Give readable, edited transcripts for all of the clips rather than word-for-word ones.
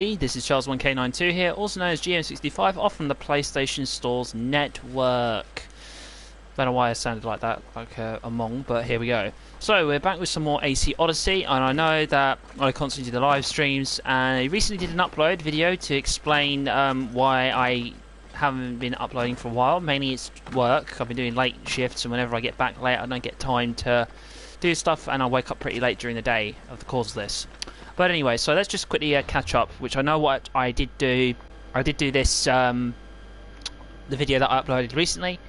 This is Charles1K92 here, also known as GM65, off from the PlayStation Store's network. Don't know why I sounded like that, like a Mong, but here we go. So we're back with some more AC Odyssey, and I know that I constantly do the live streams, and I recently did an upload video to explain why I haven't been uploading for a while. Mainly it's work. I've been doing late shifts, and whenever I get back late I don't get time to do stuff, and I wake up pretty late during the day of the cause of this. But anyway, so let's just quickly catch up, which I know what I did do. I did do this, the video that I uploaded recently.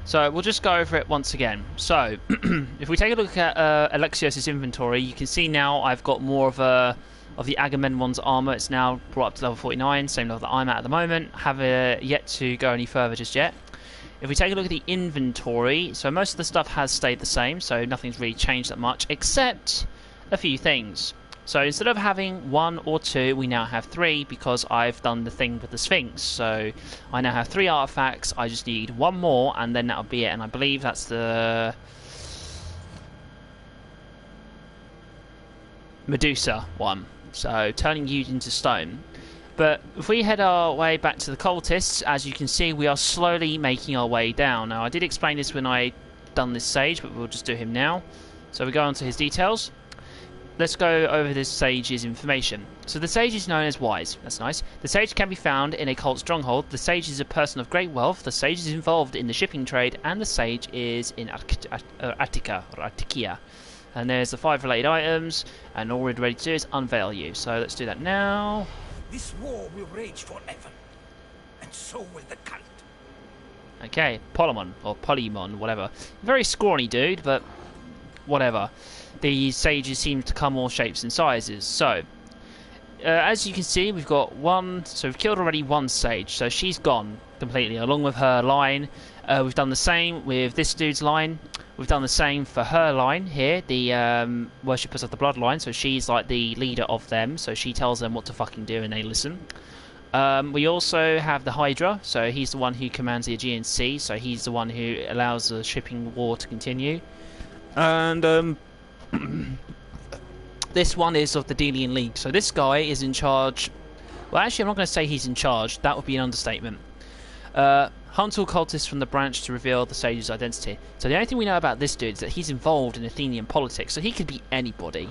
So we'll just go over it once again. So, if we take a look at Alexios' inventory, you can see now I've got more of the Agamemnon's armor. It's now brought up to level 49, same level that I'm at the moment. Haven't yet to go any further just yet. If we take a look at the inventory, so most of the stuff has stayed the same, so nothing's really changed that much, except a few things. So instead of having 1 or 2, we now have 3 because I've done the thing with the Sphinx. So I now have 3 artifacts, I just need 1 more and then that'll be it. And I believe that's the Medusa one. So turning you into stone. But if we head our way back to the cultists, as you can see, we are slowly making our way down. Now I did explain this when I done this sage, but we'll just do him now. So we go on to his details. Let's go over this sage's information. So the sage is known as wise. That's nice. The sage can be found in a cult stronghold. The sage is a person of great wealth. The sage is involved in the shipping trade, and the sage is in Attica or Atticia. And there's the 5 related items, and all we're ready to do is unveil you. So let's do that now. This war will rage forever, and so will the cult. Okay, Polymon or Polymon, whatever. Very scrawny dude, but whatever. The sages seem to come all shapes and sizes. So, as you can see, we've got one. So we've killed already 1 sage. So she's gone completely, along with her line. We've done the same with this dude's line. We've done the same for her line here, the worshippers of the bloodline. So she's like the leader of them. So she tells them what to fucking do, and they listen. We also have the Hydra. So he's the one who commands the Aegean Sea. So he's the one who allows the shipping war to continue. And this one is of the Delian League. So this guy is in charge. Well, actually, I'm not going to say he's in charge. That would be an understatement. Hunt all cultists from the branch to reveal the sage's identity. So the only thing we know about this dude is that he's involved in Athenian politics. So he could be anybody.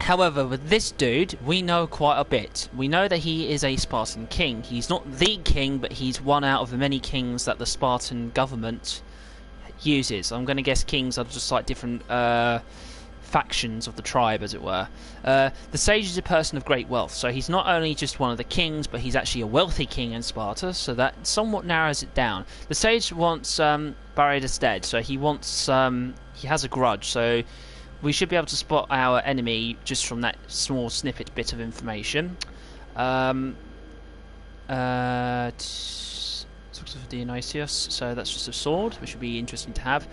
However, with this dude, we know quite a bit. We know that he is a Spartan king. He's not the king, but he's one out of the many kings that the Spartan government uses. I'm going to guess kings are just like different factions of the tribe, as it were. The sage is a person of great wealth, so he's not only just one of the kings, but he's actually a wealthy king in Sparta, so that somewhat narrows it down. The sage wants Baridas dead, so he wants he has a grudge, so we should be able to spot our enemy just from that small snippet bit of information. Of Dionysius, so that's just a sword, which would be interesting to have.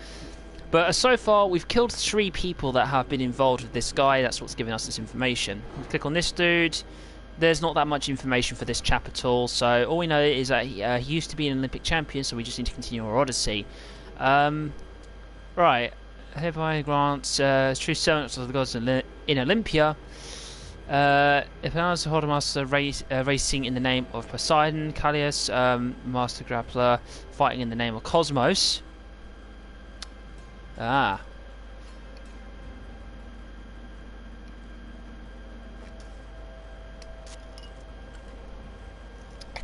But so far we've killed 3 people that have been involved with this guy. That's what's giving us this information. We click on this dude. There's not that much information for this chap at all, so all we know is that he used to be an Olympic champion, so we just need to continue our Odyssey. Right, hereby grants true servants of the gods in Olympia. If I was to hold a master racing in the name of Poseidon, Callias, master grappler fighting in the name of Cosmos. Ah.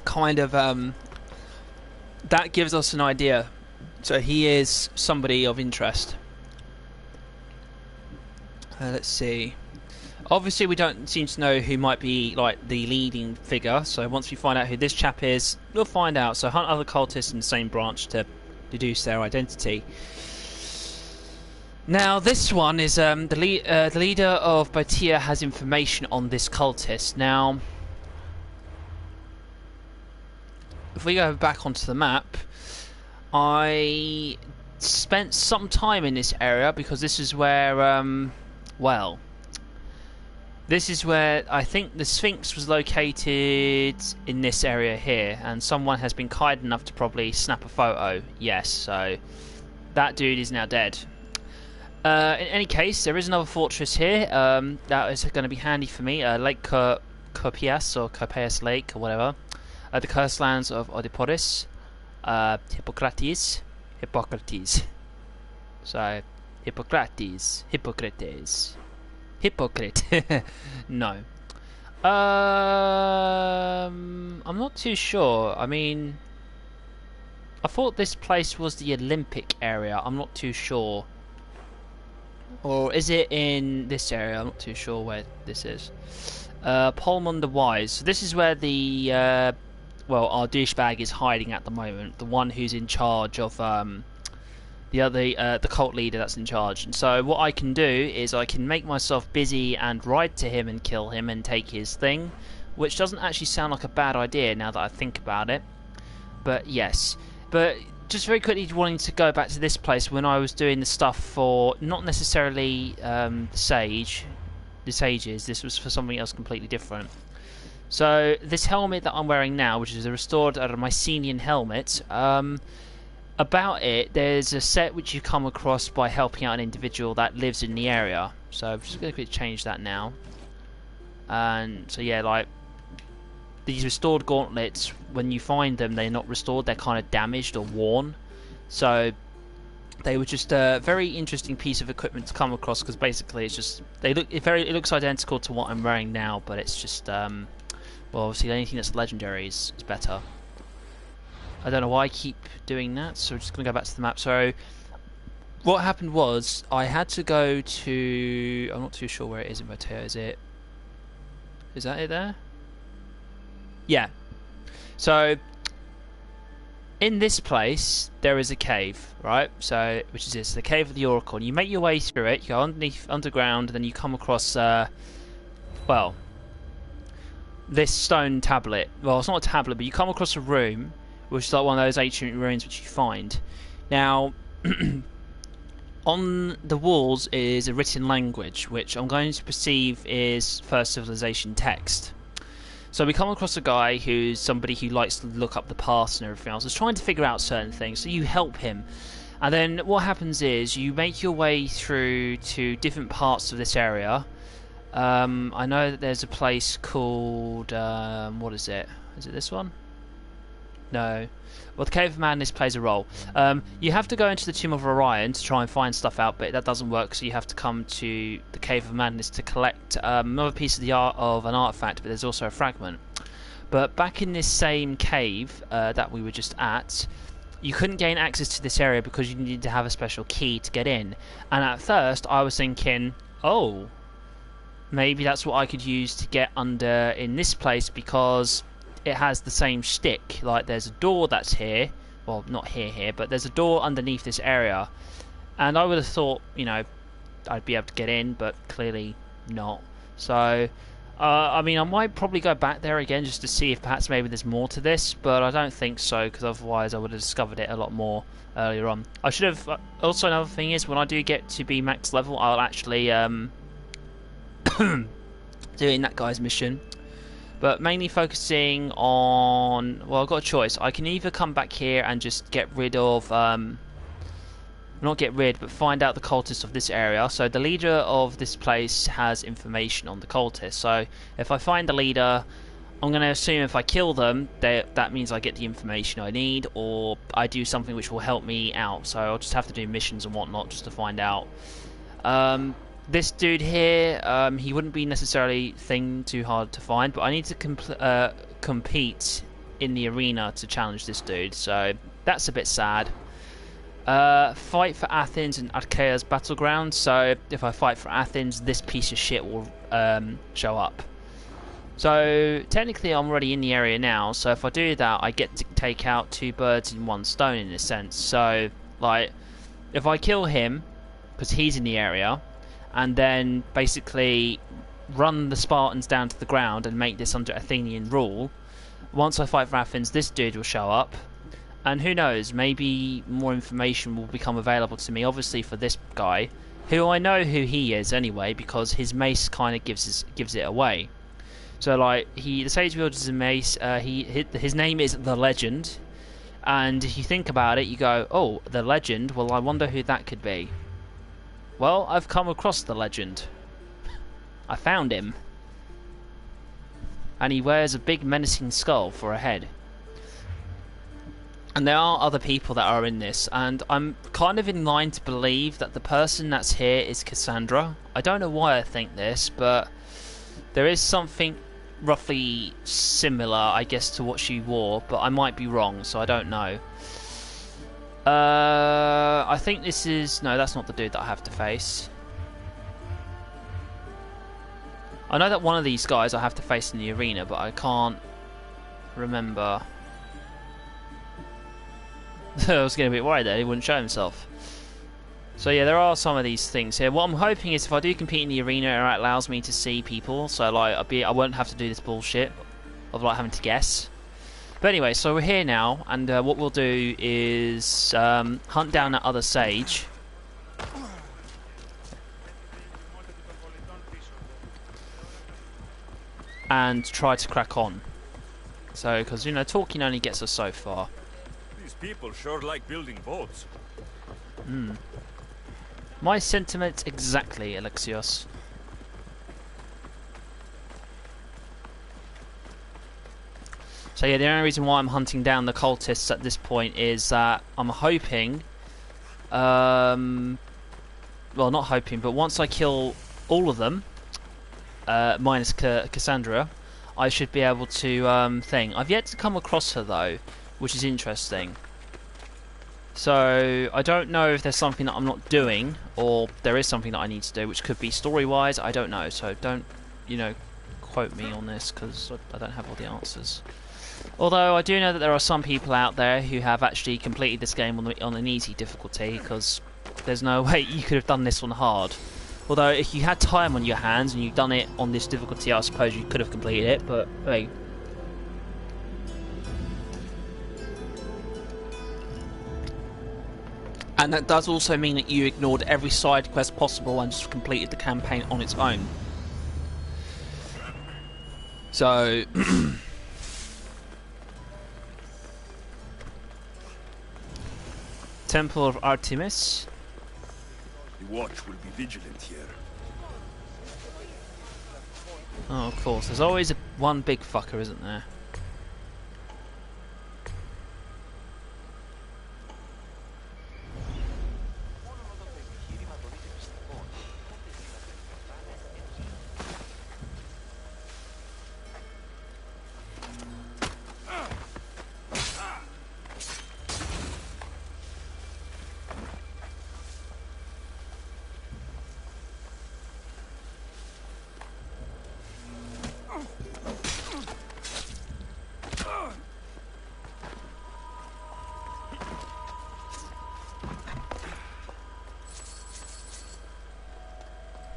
Kind of, that gives us an idea. So he is somebody of interest. Let's see. Obviously, we don't seem to know who might be like the leading figure. So once we find out who this chap is, we'll find out. So hunt other cultists in the same branch to deduce their identity. Now, this one is the leader of Batia has information on this cultist. Now, if we go back onto the map, I spent some time in this area because this is where, well, this is where I think the Sphinx was located, in this area here, and someone has been kind enough to probably snap a photo. Yes, so that dude is now dead. In any case, there is another fortress here. That is going to be handy for me. Lake Copias or Copias Lake or whatever. The coastlands of Odyssey. Hippocrates. So, Hippocrates. Hypocrite. No. I'm not too sure. I mean, I thought this place was the Olympic area. I'm not too sure. Or is it in this area? I'm not too sure where this is. Polmon the Wise. So this is where the well, our douchebag is hiding at the moment. The one who's in charge of the cult leader that's in charge. And so what I can do is I can make myself busy and ride to him and kill him and take his thing, which doesn't actually sound like a bad idea now that I think about it. But yes, but just very quickly wanting to go back to this place when I was doing the stuff for not necessarily the sages. This was for something else completely different. So this helmet that I'm wearing now, which is a restored Mycenian helmet, about it, there's a set which you come across by helping out an individual that lives in the area. So I'm just going to change that now. And so yeah, like these restored gauntlets, when you find them, they're not restored; they're kind of damaged or worn. So they were just a very interesting piece of equipment to come across because basically it's just it looks identical to what I'm wearing now, but it's just well, obviously anything that's legendary is better. I don't know why I keep doing that, so we're just going to go back to the map. So what happened was I had to go to... I'm not too sure where it is in Mateo. Is that it there? Yeah. So in this place there is a cave, right? So which is this, the Cave of the Oracle. And you make your way through it, you go underground, and then you come across well, this stone tablet. Well, it's not a tablet, but you come across a room which is like one of those ancient ruins which you find. Now, on the walls is a written language, which I'm going to perceive is First Civilization text. So we come across a guy who's somebody who likes to look up the past and everything else. Is trying to figure out certain things, so you help him. And then what happens is you make your way through to different parts of this area. I know that there's a place called... what is it? Is it this one? No. Well, the Cave of Madness plays a role. You have to go into the Tomb of Orion to try and find stuff out, but that doesn't work, so you have to come to the Cave of Madness to collect another piece of the art of an artifact, but there's also a fragment. But back in this same cave that we were just at, you couldn't gain access to this area because you needed to have a special key to get in. And at first, I was thinking, oh, maybe that's what I could use to get under in this place because it has the same shtick. Like there's a door that's here, well not here, but there's a door underneath this area, and I would have thought, you know, I'd be able to get in, but clearly not. So I mean, I might probably go back there again just to see if perhaps maybe there's more to this, but I don't think so because otherwise I would have discovered it a lot more earlier on. I should have also, another thing is when I do get to be max level, I'll actually doing that guy's mission. But mainly focusing on... Well, I've got a choice. I can either come back here and just get rid of... not get rid, but find out the cultists of this area. So the leader of this place has information on the cultists. So if I find the leader, I'm going to assume if I kill them, that means I get the information I need, or I do something which will help me out. So I'll just have to do missions and whatnot just to find out. This dude here, he wouldn't be necessarily too hard to find, but I need to compete in the arena to challenge this dude, so that's a bit sad. Fight for Athens and Archaea's battleground, so if I fight for Athens, this piece of shit will show up. So technically I'm already in the area now, so if I do that, I get to take out two birds in one stone in a sense. So, like, if I kill him, because he's in the area, and then basically run the Spartans down to the ground and make this under Athenian rule, once I fight for Athens, this dude will show up, and who knows, maybe more information will become available to me, obviously for this guy, who I know who he is anyway, because his mace kind of gives it away. So like, the Sage wields a mace, his name is The Legend, and if you think about it, you go, oh, The Legend, well I wonder who that could be. Well, I've come across the legend. I found him. And he wears a big menacing skull for a head. And there are other people that are in this, and I'm kind of in line to believe that the person that's here is Cassandra. I don't know why I think this, but there is something roughly similar, I guess, to what she wore, but I might be wrong, so I don't know. I think this is... No, that's not the dude that I have to face. I know that one of these guys I have to face in the arena, but I can't remember. I was getting a bit worried that he wouldn't show himself. So yeah, there are some of these things here. What I'm hoping is if I do compete in the arena, it allows me to see people. So like, I won't have to do this bullshit of like having to guess. But anyway, so we're here now, and what we'll do is hunt down that other sage. And try to crack on. So, because, you know, talking only gets us so far. These people sure like building boats. My sentiments exactly, Alexios. So yeah, the only reason why I'm hunting down the cultists at this point is that I'm hoping... well, not hoping, but once I kill all of them, minus Cassandra, I should be able to thing. I've yet to come across her though, which is interesting. So I don't know if there's something that I'm not doing, or there is something that I need to do, which could be story-wise. I don't know. So don't, you know, quote me on this because I don't have all the answers. Although I do know that there are some people out there who have actually completed this game on an easy difficulty, because there's no way you could have done this on hard. Although if you had time on your hands and you've done it on this difficulty, I suppose you could have completed it, but hey. And that does also mean that you ignored every side quest possible and just completed the campaign on its own. So... Temple of Artemis. The watch will be vigilant here. Oh, of course. There's always one big fucker, isn't there?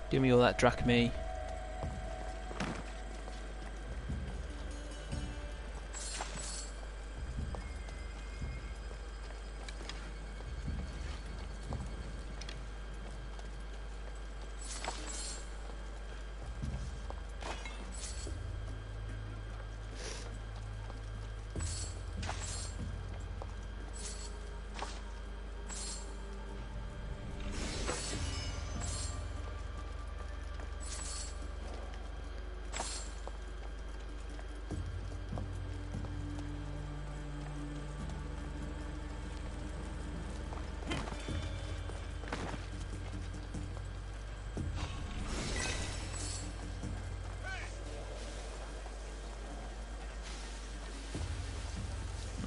Give me all that drachmae.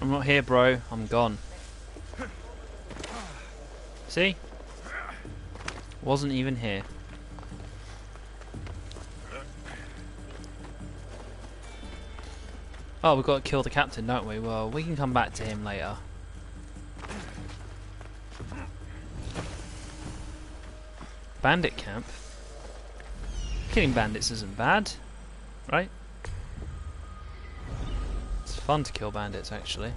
I'm not here, bro. I'm gone. See? Wasn't even here. Oh, we've got to kill the captain, don't we? Well, we can come back to him later. Bandit camp? Killing bandits isn't bad, right? It's fun to kill bandits, actually.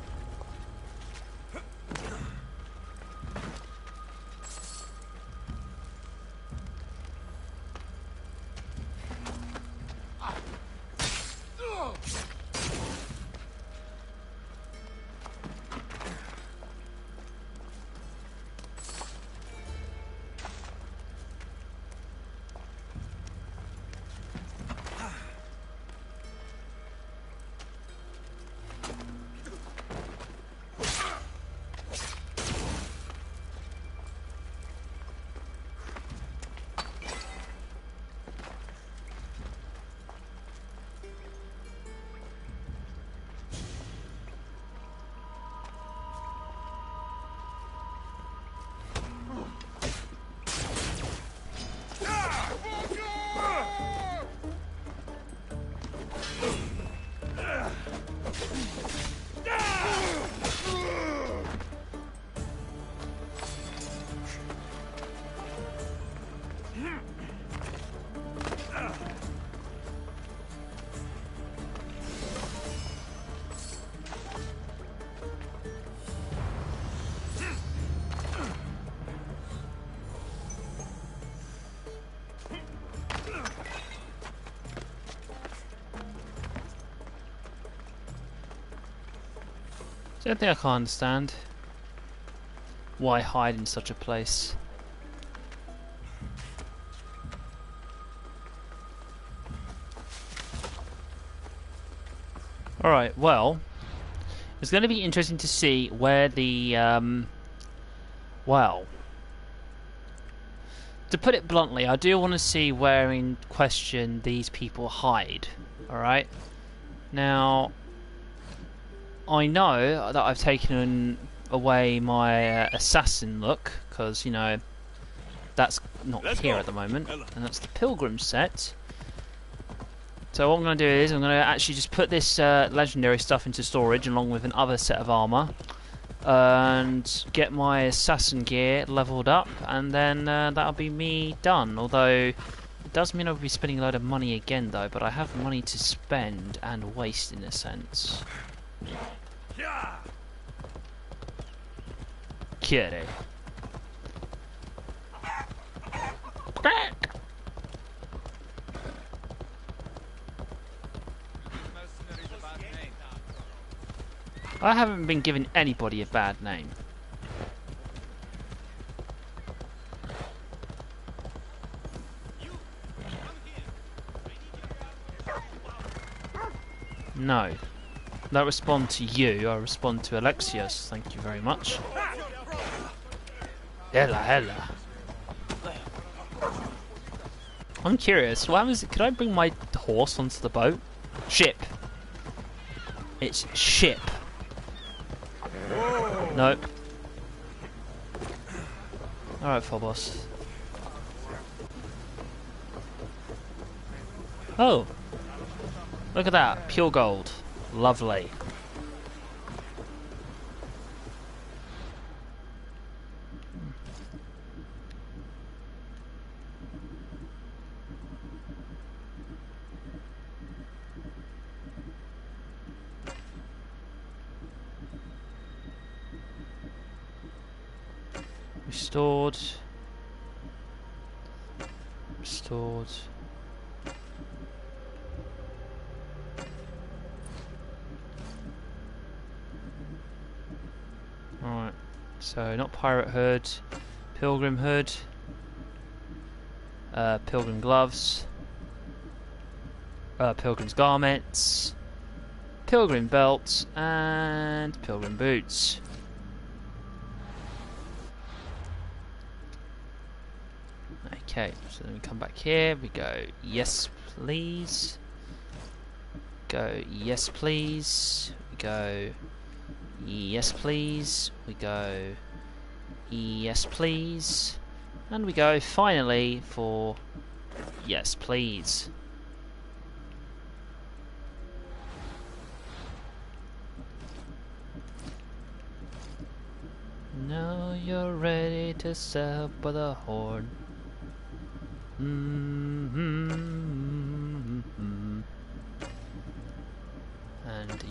The only thing I can't understand. Why hide in such a place? Alright, well, it's going to be interesting to see where the, well, to put it bluntly, I do want to see where in question these people hide, alright? Now, I know that I've taken away my assassin look, because, you know, that's not here at the moment, and that's the pilgrim set. So what I'm going to do is I'm going to actually just put this legendary stuff into storage along with another set of armour and get my assassin gear leveled up, and then that'll be me done. Although it does mean I'll be spending a load of money again though, but I have money to spend and waste in a sense. Kitty. I haven't been giving anybody a bad name. No. I don't respond to you, I respond to Alexios. Thank you very much. Hella. I'm curious, what happens? Could I bring my horse onto the boat? Ship. It's ship. Nope. Alright, Phobos. Oh! Look at that, pure gold. Lovely. Restored. Alright, so not pirate hood, pilgrim hood, pilgrim gloves, pilgrim's garments, pilgrim belts, and pilgrim boots. Okay, so then we come back here, we go, yes please, go, yes please, we go, yes please, we go, yes please, and we go finally for yes please. Now you're ready to sell by the horn. And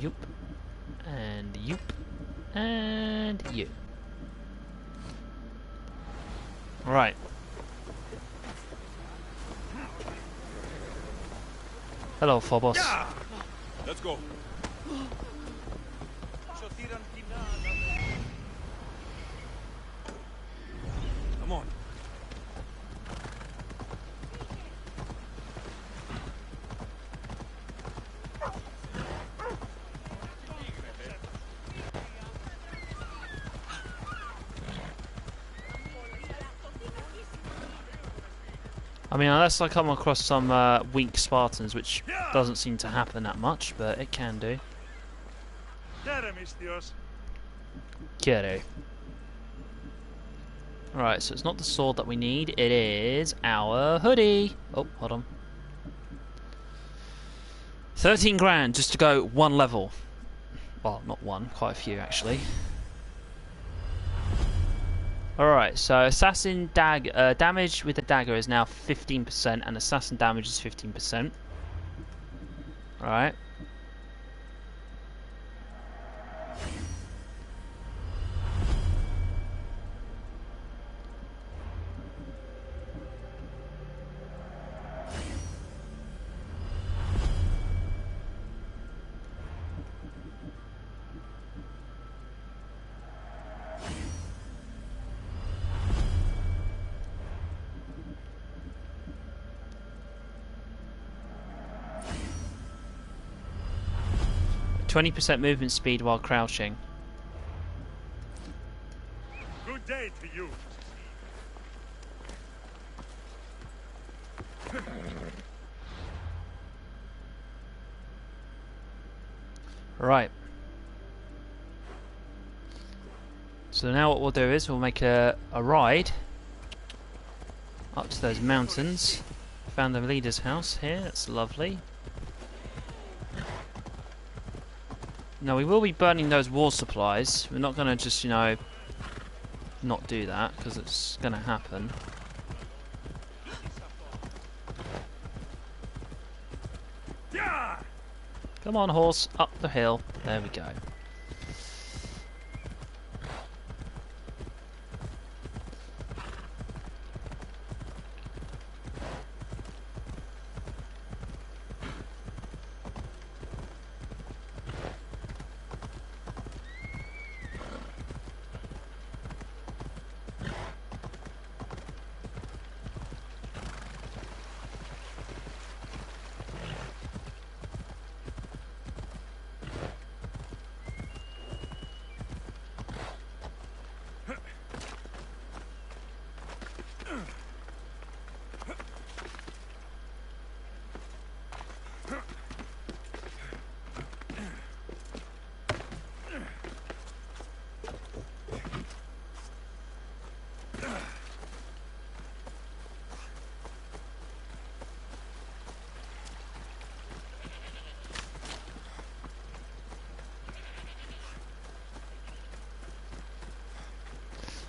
yoop, and yoop, and you. Right. Hello, Phobos. Yeah. Let's go. Come on. I mean, unless I come across some weak Spartans, which doesn't seem to happen that much, but it can do. Kiddo. Alright, so it's not the sword that we need, it is our hoodie. Oh, hold on. 13 grand just to go one level. Well, not one, quite a few actually. Alright, so assassin damage with the dagger is now 15% and assassin damage is 15%. Alright. 20% movement speed while crouching. Good day to you. Right. So now what we'll do is we'll make a ride up to those mountains. Found the leader's house here, that's lovely. Now we will be burning those war supplies. We're not going to just, you know, not do that, because it's going to happen. Come on, horse, up the hill. There we go.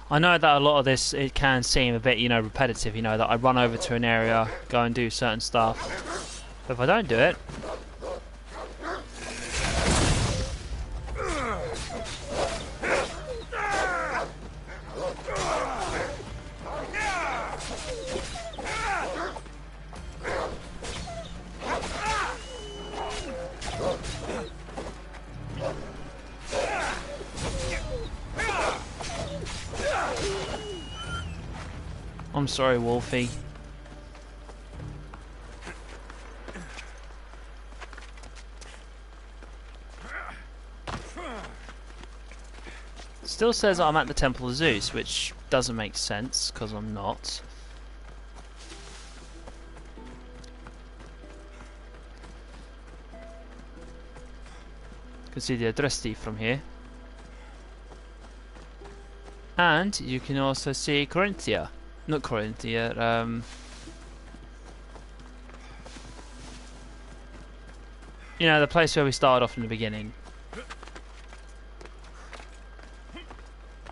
I know that a lot of this, it can seem a bit, you know, repetitive, you know, that I run over to an area, go and do certain stuff. But if I don't do it... I'm sorry, Wolfie. Still says I'm at the Temple of Zeus, which doesn't make sense, because I'm not. You can see the Odyssey from here. And you can also see Corinthia. Not Corinthia, you know, the place where we started off in the beginning.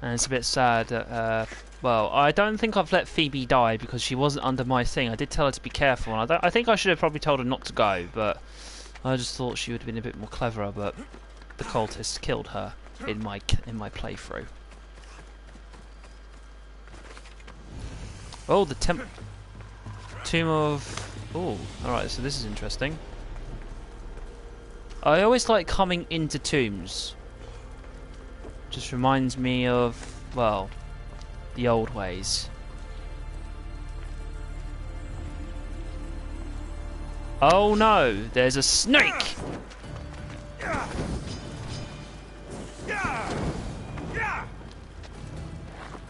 And it's a bit sad that, well, I don't think I've let Phoebe die because she wasn't under my thing. I did tell her to be careful, and I think I should have probably told her not to go, but I just thought she would have been a bit more cleverer, but the cultists killed her in my playthrough. Oh, the Tomb of... Oh, alright, so this is interesting. I always like coming into tombs. Just reminds me of, well, the old ways. Oh no, there's a snake!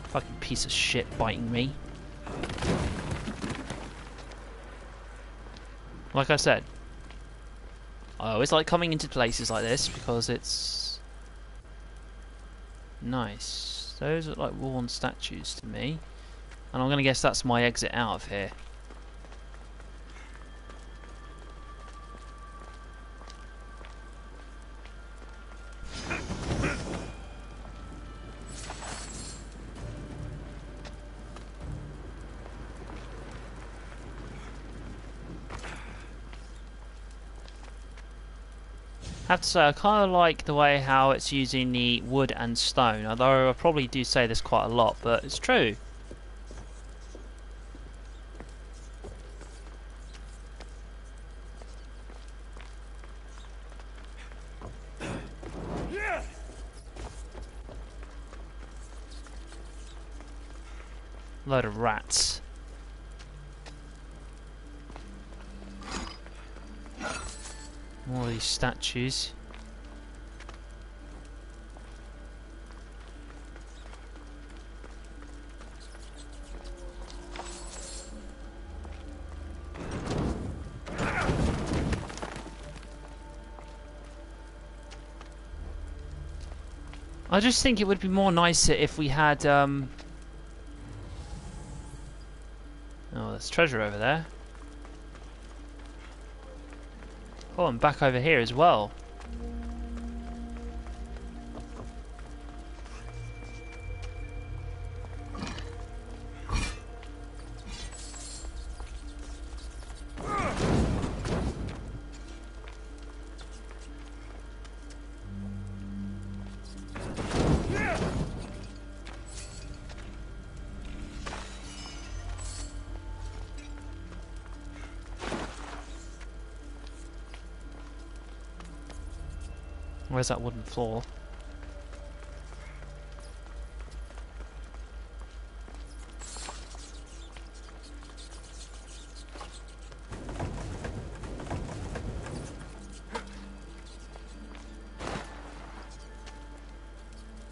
Fucking piece of shit biting me. Like I said, I always like coming into places like this because it's nice. Those look like worn statues to me, and I'm gonna guess that's my exit out of here. I have to say, I kind of like the way how it's using the wood and stone, although I probably do say this quite a lot, but it's true. Load of rats. More of these statues. I just think it would be more nicer if we had oh, there's treasure over there. Oh, and back over here as well. Where's that wooden floor?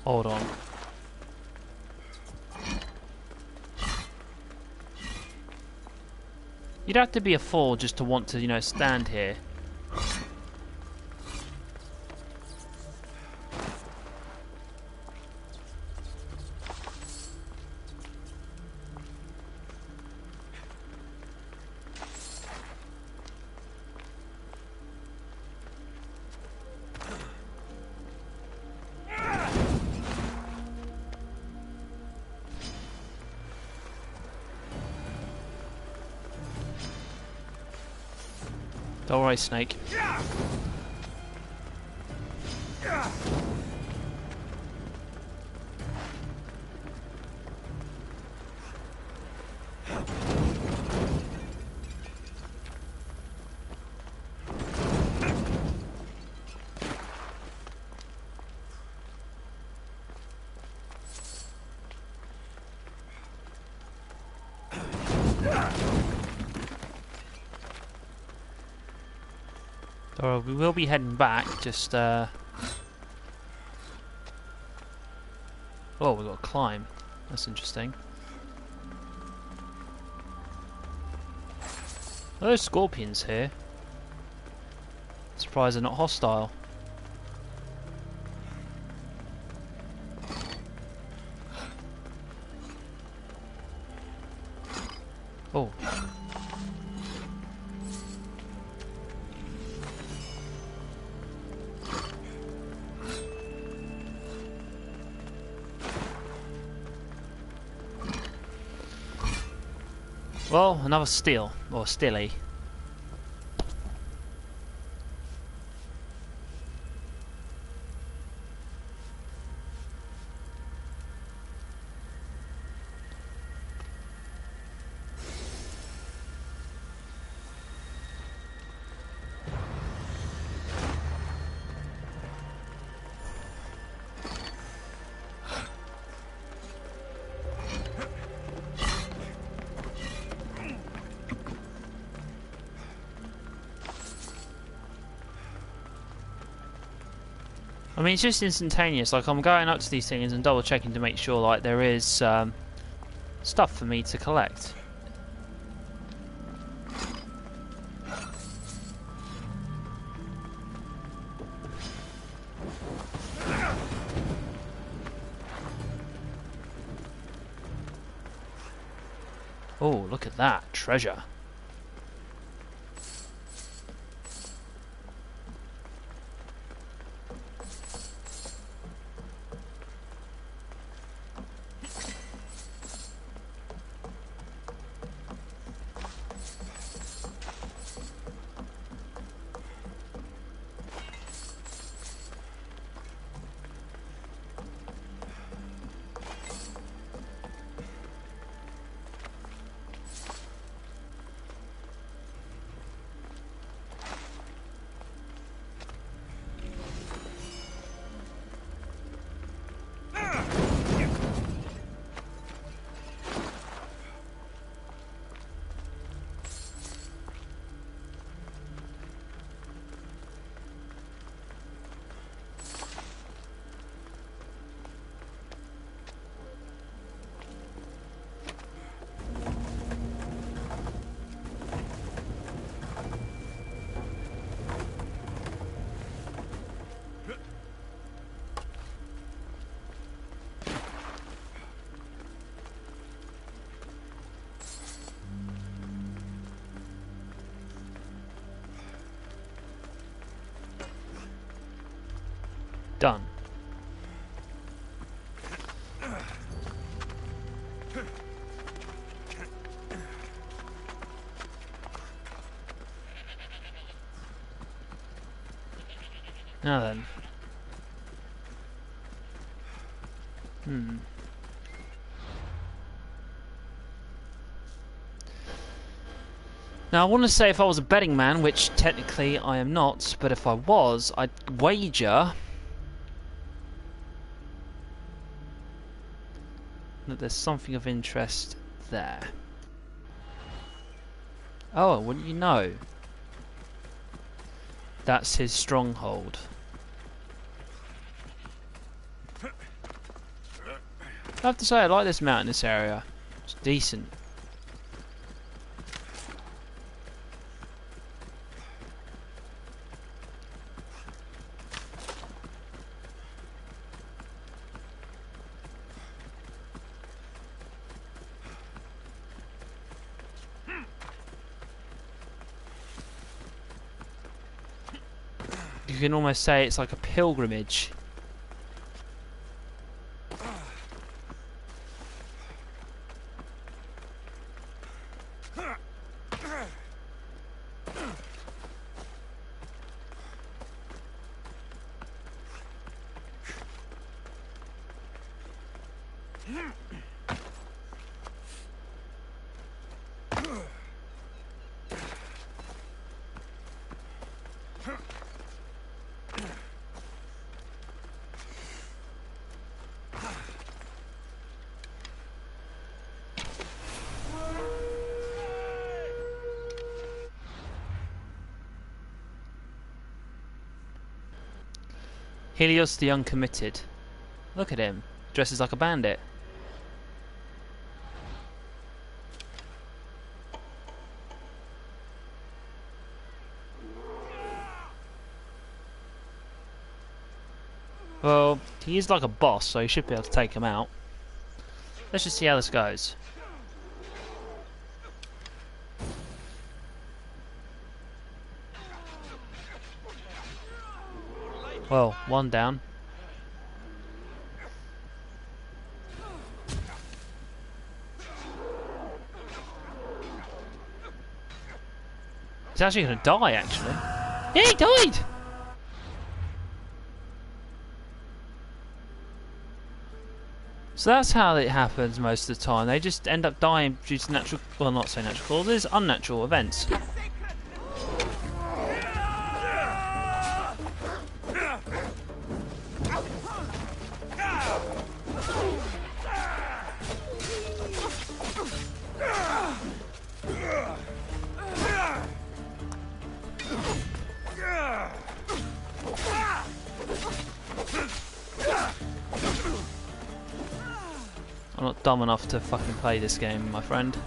Hold on. You'd have to be a fool just to want to, you know, stand here. Don't worry, Snake. Alright, we will be heading back, just oh, we've got to climb. That's interesting. Are those scorpions here? Surprised they're not hostile. Oh. Well, another steal, or stilly. I mean, it's just instantaneous. Like, I'm going up to these things and double checking to make sure, like, there is stuff for me to collect. Oh, look at that treasure. Done. Now then. Now I want to say if I was a betting man, which technically I am not, but if I was, I'd wager that there's something of interest there. Oh, wouldn't you know? That's his stronghold. I have to say I like this mountainous area. It's decent. You can almost say it's like a pilgrimage. Helios the Uncommitted. Look at him. Dresses like a bandit. Well, he is like a boss, so you should be able to take him out. Let's just see how this goes. Well, one down. He's actually going to die, actually. Yeah, he died! So that's how it happens most of the time. They just end up dying due to natural, well, not so natural causes, unnatural events. I'm not dumb enough to fucking play this game, my friend.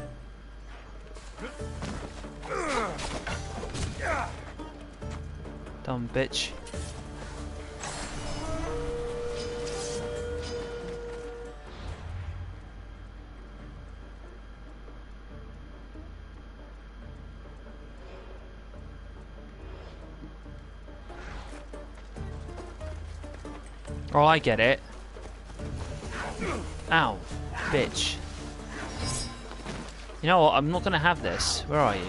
Dumb bitch. Oh, I get it. Ow, bitch. You know what? I'm not gonna have this. Where are you?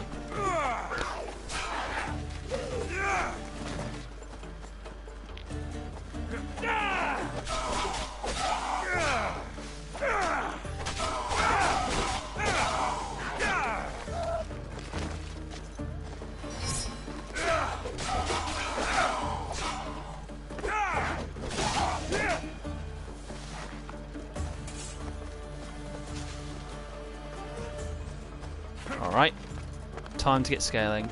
Alright, time to get scaling.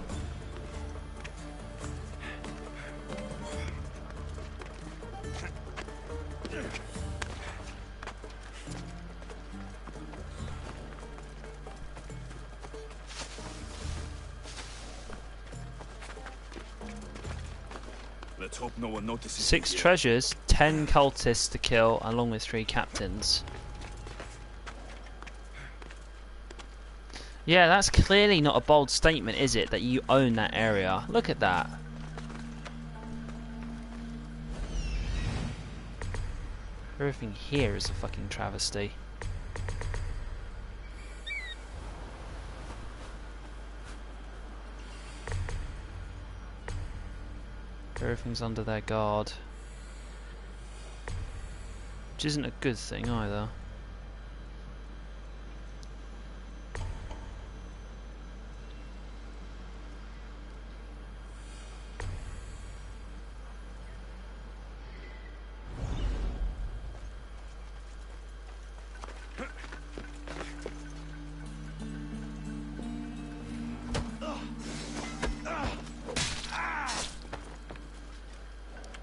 Let's hope no one notices. 6 treasures, 10 cultists to kill, along with 3 captains. Yeah, that's clearly not a bold statement, is it? That you own that area. Look at that. Everything here is a fucking travesty. Everything's under their guard. Which isn't a good thing either.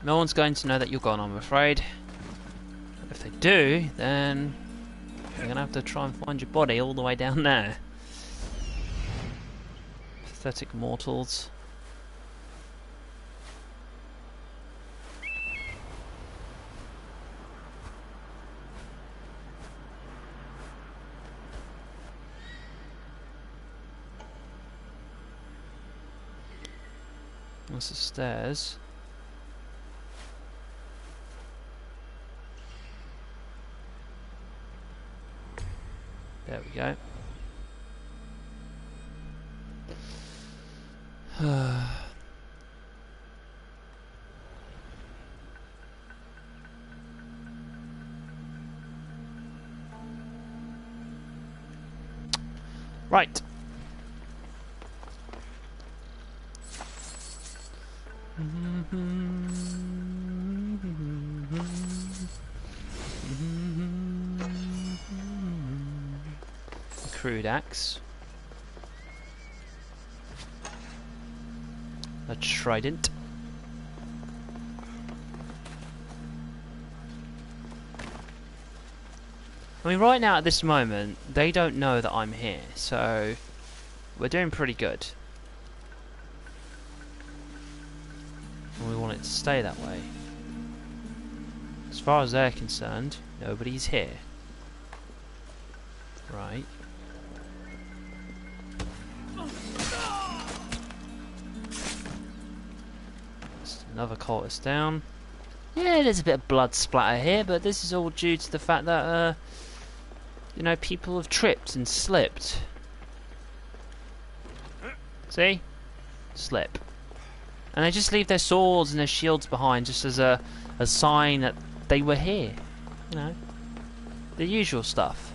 No one's going to know that you're gone, I'm afraid. If they do, then they're going to have to try and find your body all the way down there. Pathetic mortals. That's the stairs. There we go. Right. Crude axe. A trident. I mean, right now at this moment, they don't know that I'm here, so we're doing pretty good. And we want it to stay that way. As far as they're concerned, nobody's here. Right. Another cultist down. Yeah, there's a bit of blood splatter here, but this is all due to the fact that, you know, people have tripped and slipped. See? Slip. And they just leave their swords and their shields behind just as a sign that they were here. You know? The usual stuff.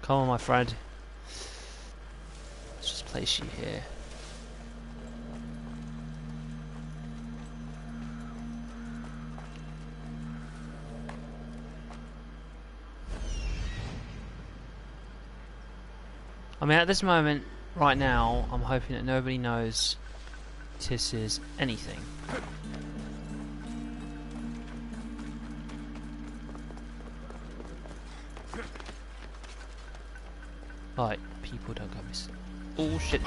Come on, my friend. Let's just place you here. I mean, at this moment, right now, I'm hoping that nobody knows this is anything. Right, people don't go missing. Oh shit.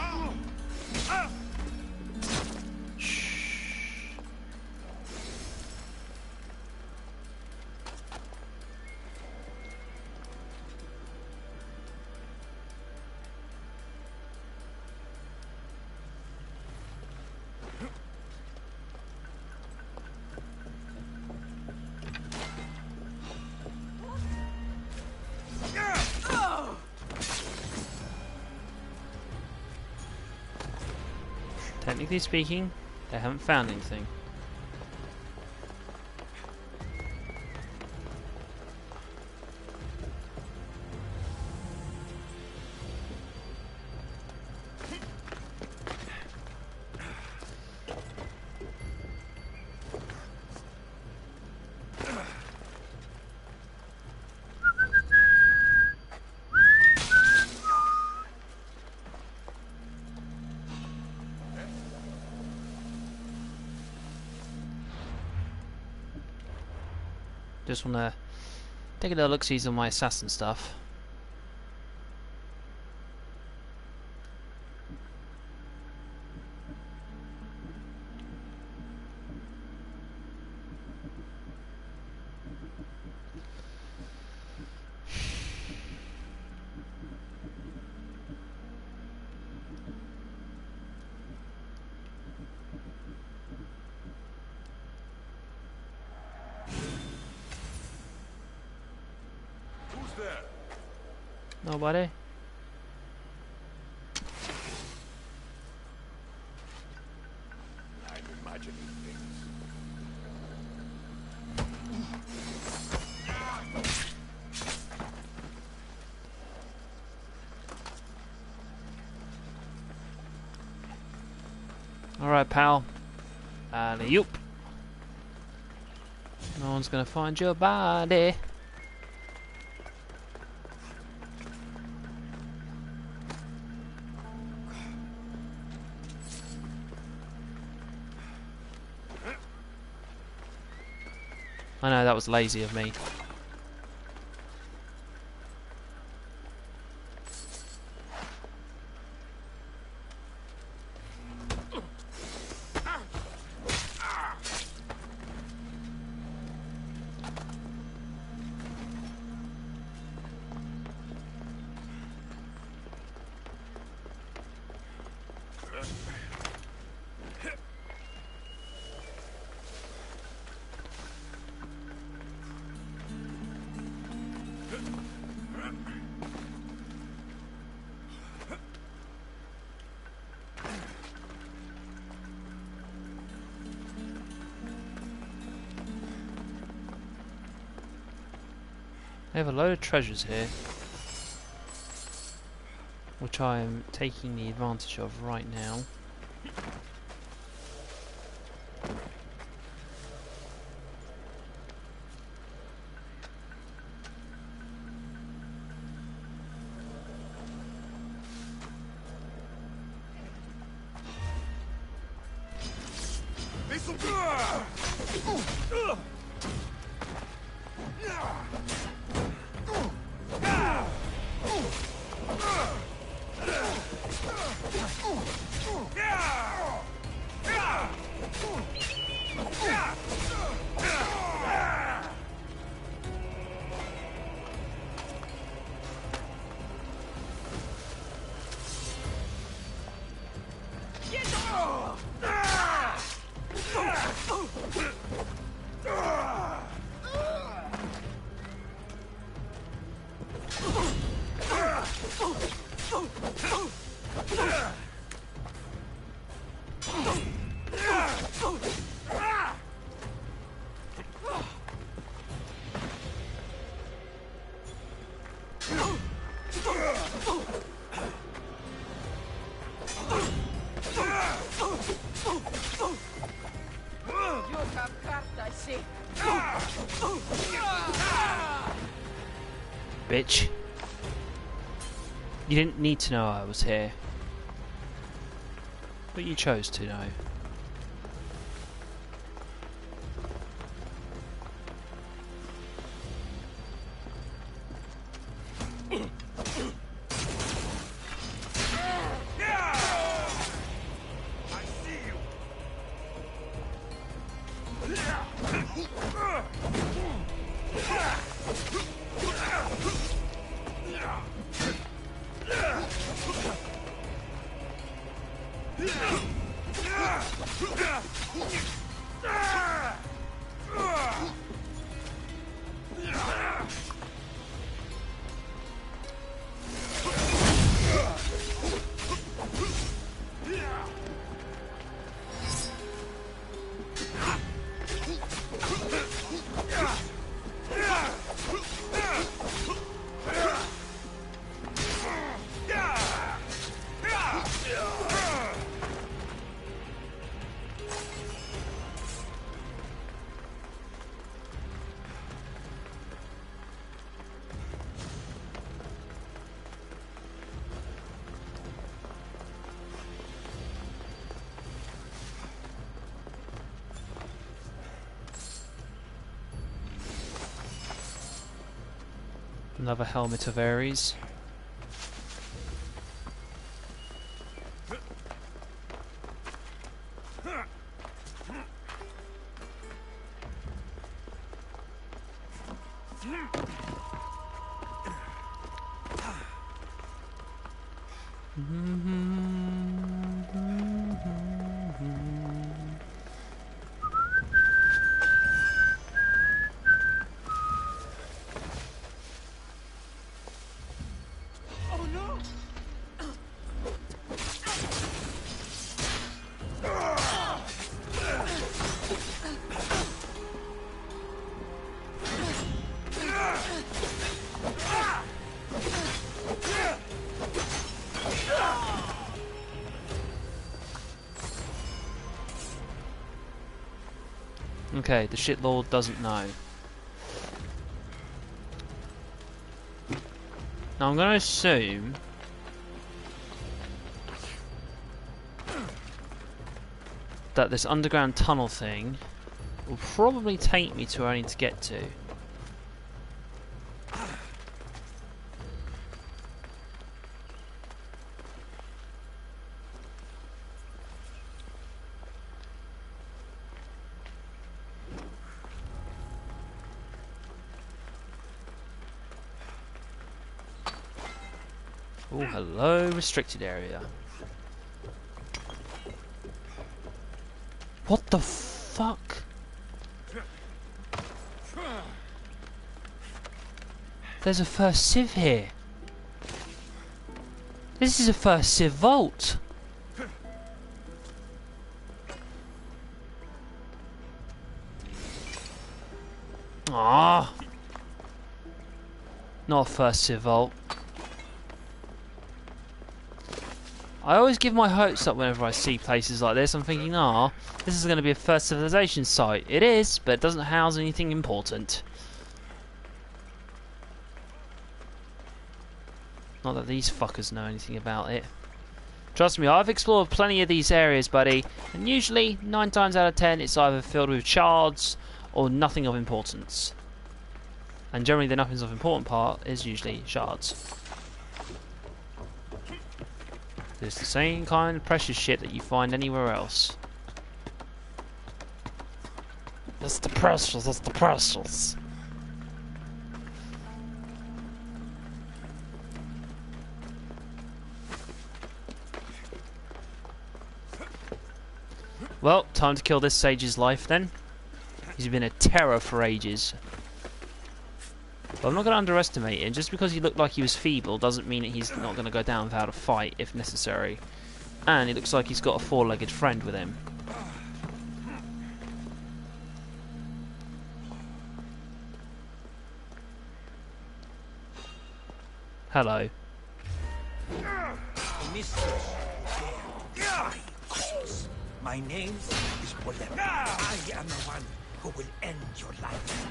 Shh. Technically speaking, they haven't found anything. Just want to take a little look-sees on my assassin stuff. Nobody? I'm imagining things. Alright, pal. Alley-oop. No one's gonna find your body. I know, that was lazy of me. I have a load of treasures here, which I am taking the advantage of right now. Bitch. You didn't need to know I was here. But you chose to know. Another helmet of Ares. Oh no! Okay, the shitlord doesn't know. Now I'm going to assume that this underground tunnel thing will probably take me to where I need to get to. Oh, hello, restricted area. What the fuck? There's a first civ here. This is a first civ vault. Ah, not a first civ vault. I always give my hopes up whenever I see places like this. I'm thinking, this is going to be a first civilization site. It is, but it doesn't house anything important. Not that these fuckers know anything about it. Trust me, I've explored plenty of these areas, buddy, and usually, 9 times out of 10, it's either filled with shards or nothing of importance. And generally the nothing of important part is usually shards. It's the same kind of precious shit that you find anywhere else. That's the precious, that's the precious. Well, time to kill this sage's life then. He's been a terror for ages. But I'm not going to underestimate him. Just because he looked like he was feeble doesn't mean that he's not going to go down without a fight if necessary. And it looks like he's got a 4-legged friend with him. Hello. My name is Bolem. I am the one who will end your life.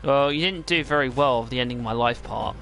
Well, you didn't do very well with the ending my life part.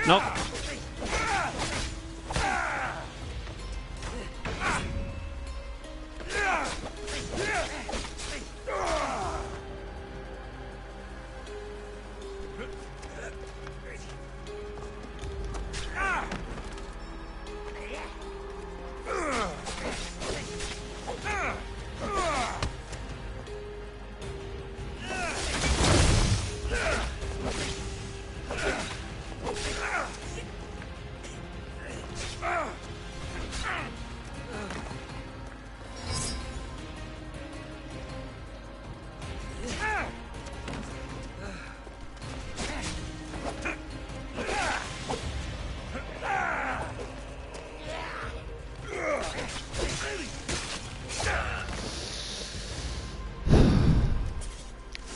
Nope.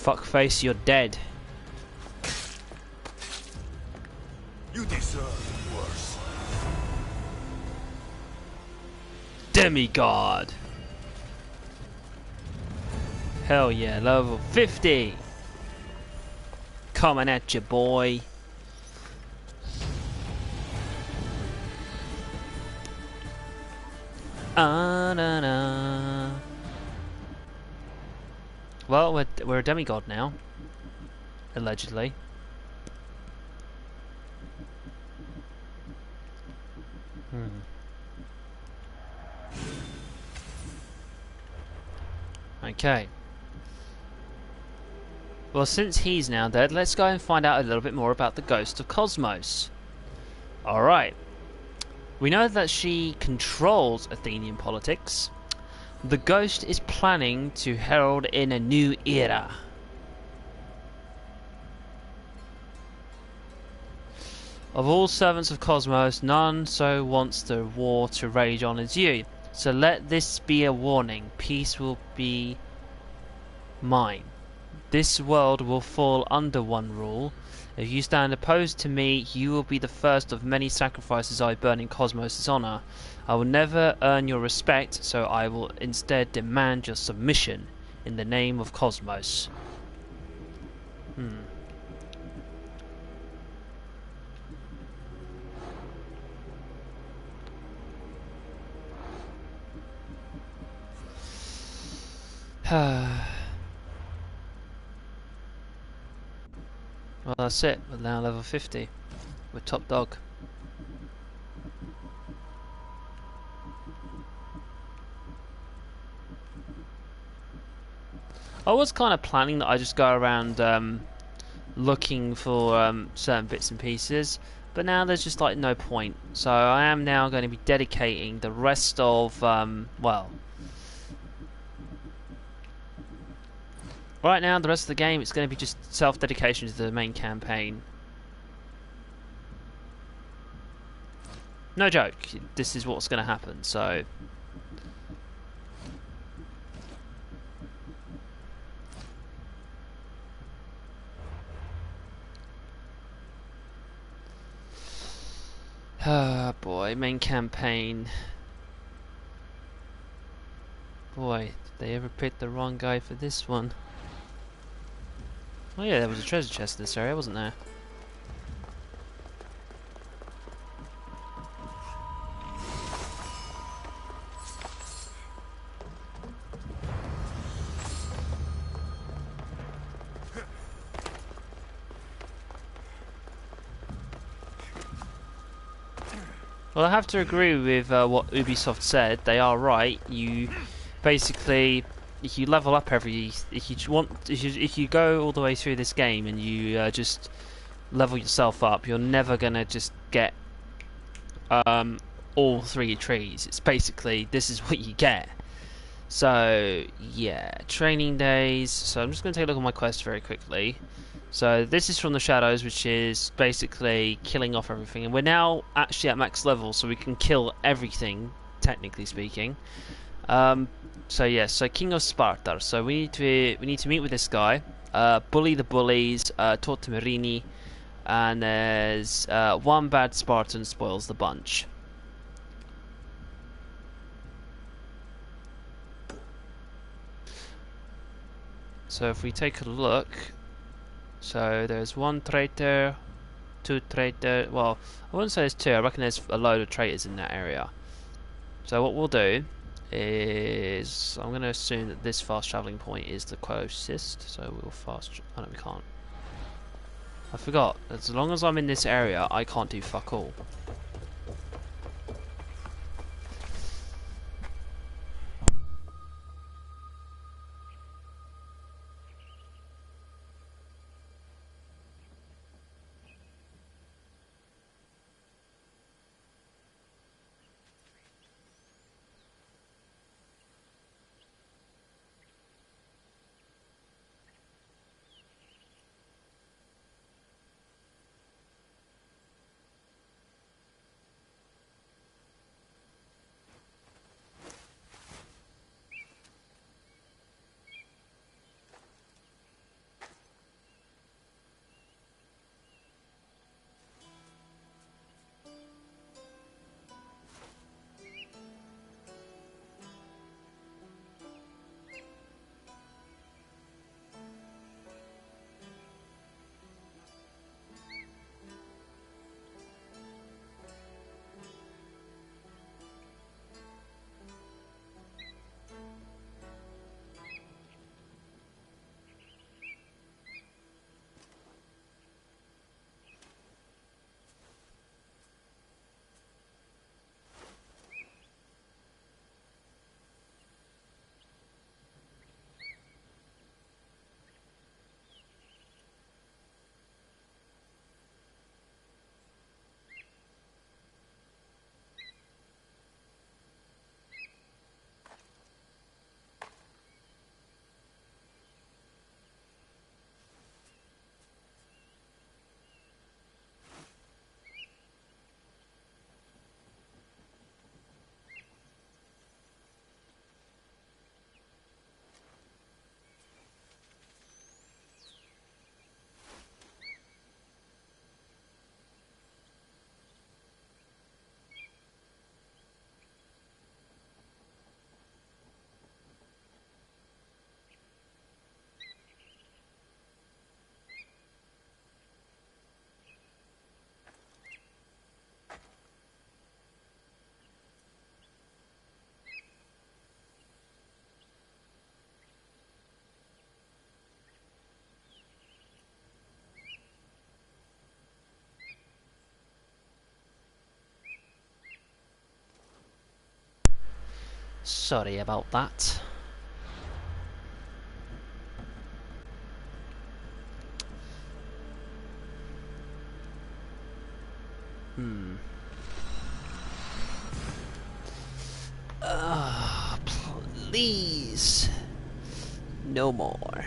Fuckface, you're dead. You deserve worse. Demigod. Hell yeah, level 50. Coming at you, boy. Na. Well, we're a demigod now, allegedly. Okay. Well, since he's now dead, let's go and find out a little bit more about the ghost of Cosmos. Alright. We know that she controls Athenian politics. The ghost is planning to herald in a new era. Of all servants of Cosmos, none so wants the war to rage on as you. So let this be a warning. Peace will be mine. This world will fall under one rule. If you stand opposed to me, you will be the first of many sacrifices I burn in Cosmos' honor. I will never earn your respect, so I will instead demand your submission in the name of Cosmos. Well, that's it. We're now level 50. We're top dog. I was kind of planning that I just go around looking for certain bits and pieces, but now there's just like no point. So I am now going to be dedicating the rest of well, right now the rest of the game it's going to be just self-dedication to the main campaign. No joke, this is what's going to happen. So ah boy, main campaign. Boy, did they ever pick the wrong guy for this one? Oh yeah, there was a treasure chest in this area, wasn't there? Well, I have to agree with what Ubisoft said. They are right. You basically, if you level up if you go all the way through this game and you just level yourself up, you're never gonna just get all three trees. It's basically this is what you get. So yeah, training days. So I'm just gonna take a look at my quest very quickly. So this is from the shadows, which is basically killing off everything, and we're now actually at max level, so we can kill everything, technically speaking. So yes, so King of Sparta. So we need to meet with this guy, bully the bullies, talk to Marini, and there's one bad Spartan spoils the bunch. So if we take a look. So there's one traitor, two traitor. Well, I wouldn't say there's two. I reckon there's a load of traitors in that area. So what we'll do is I'm going to assume that this fast traveling point is the closest. So we'll fast. Oh no, we can't. I forgot. As long as I'm in this area, I can't do fuck all. Sorry about that. Please. No more.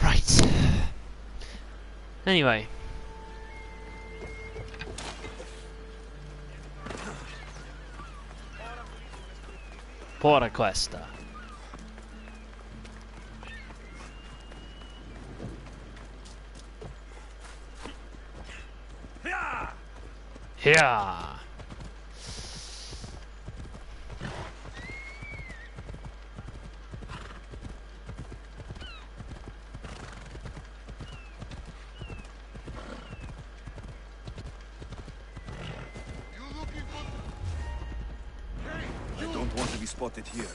Right. Anyway. Porta Questa. Yeah. I don't want to be spotted here.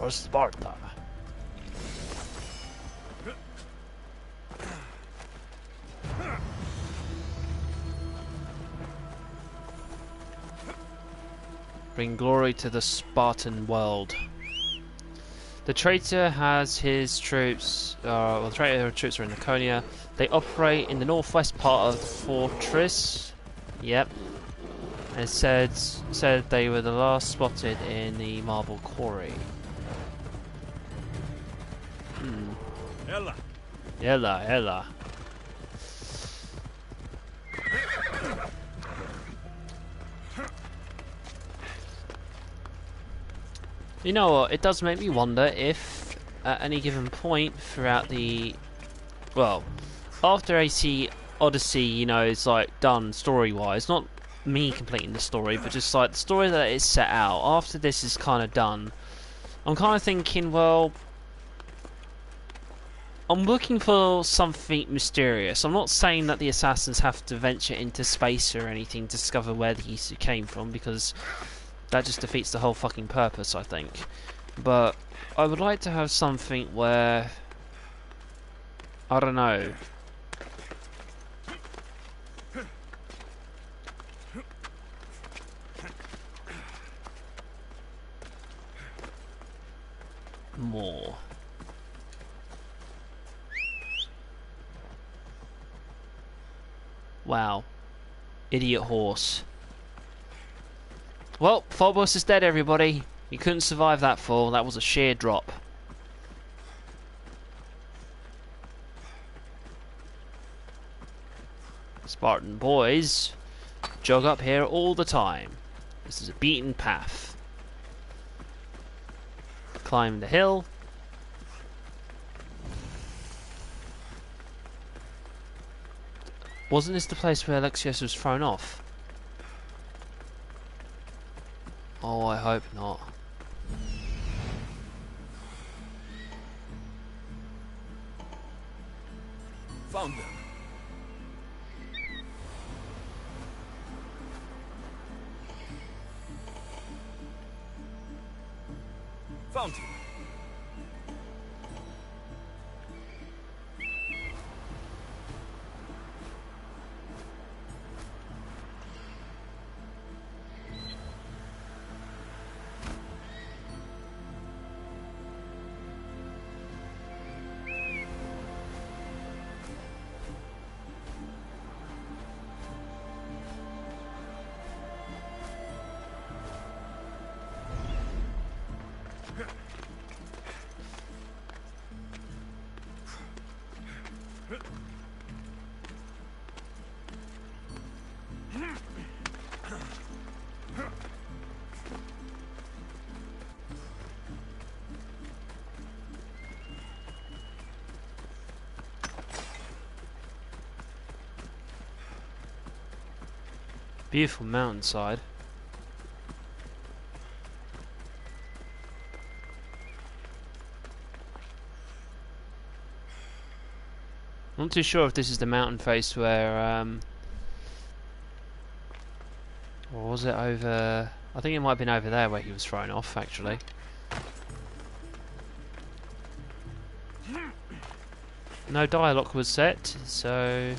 Or Sparta. Bring glory to the Spartan world. The traitor has his troops. The traitor troops are in Laconia. They operate in the northwest part of the fortress. Yep. And it said they were the last spotted in the marble quarry. Ella. Ella. You know what? It does make me wonder if at any given point throughout the, well, after AC Odyssey, you know, is like done story-wise, not me completing the story, but just like the story that is set out. After this is kind of done, I'm kind of thinking, well, I'm looking for something mysterious. I'm not saying that the assassins have to venture into space or anything to discover where the Isu came from, because that just defeats the whole fucking purpose, I think. But I would like to have something where, I don't know, more. Wow. Idiot horse. Well, Phobos is dead, everybody. You couldn't survive that fall. That was a sheer drop. Spartan boys jog up here all the time. This is a beaten path. Climb the hill. Wasn't this the place where Alexios was thrown off? Oh, I hope not. Found them. Found him. Beautiful mountainside. I'm not too sure if this is the mountain face where, or was it over? I think it might have been over there where he was thrown off, actually. No dialogue was set, so...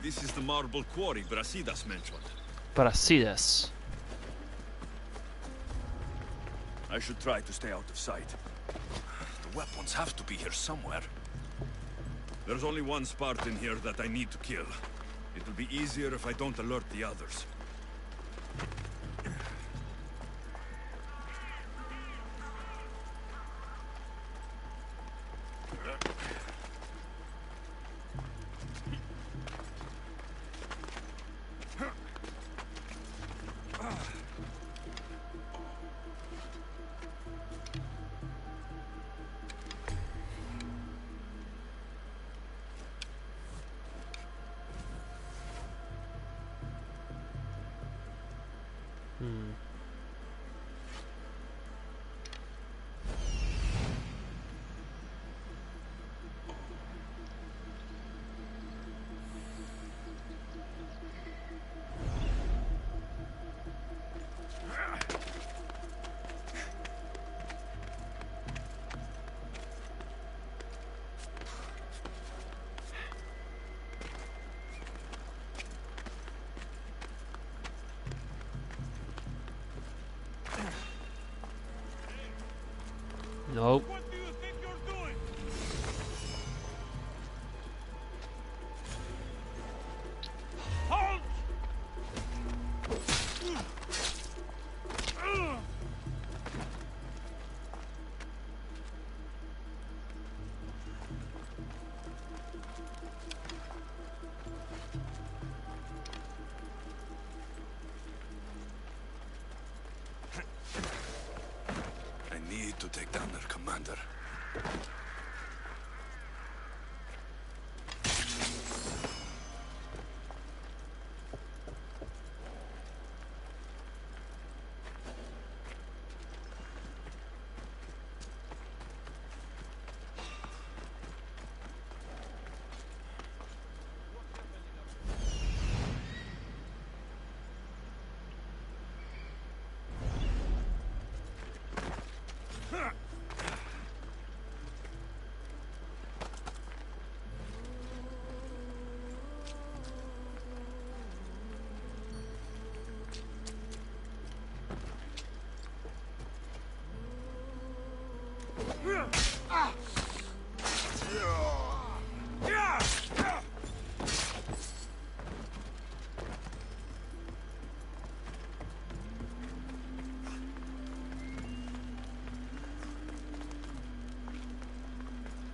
This is the marble quarry Brasidas mentioned. Brasidas. I should try to stay out of sight. The weapons have to be here somewhere. There's only one Spartan here that I need to kill. It will be easier if I don't alert the others. Nope. What do you think you're doing? Halt! I need to take down their commander.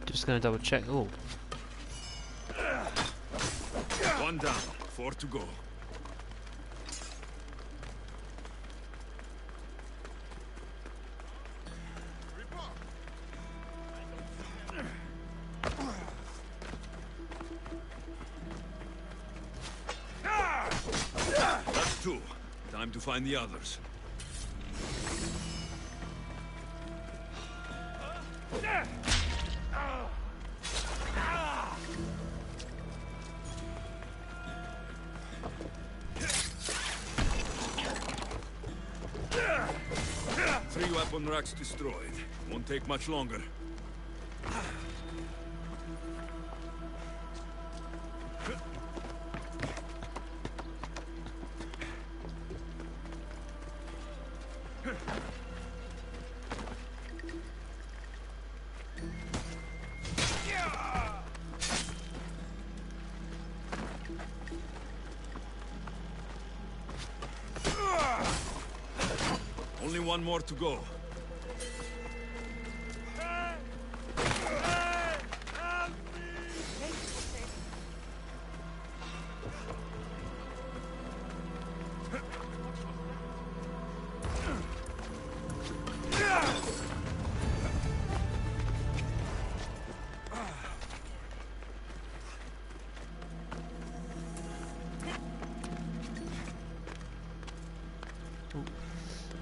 Just gonna double check. Oh, One down, 4 to go. That's 2. Time to find the others. Three weapon racks destroyed. Won't take much longer. Only one more to go.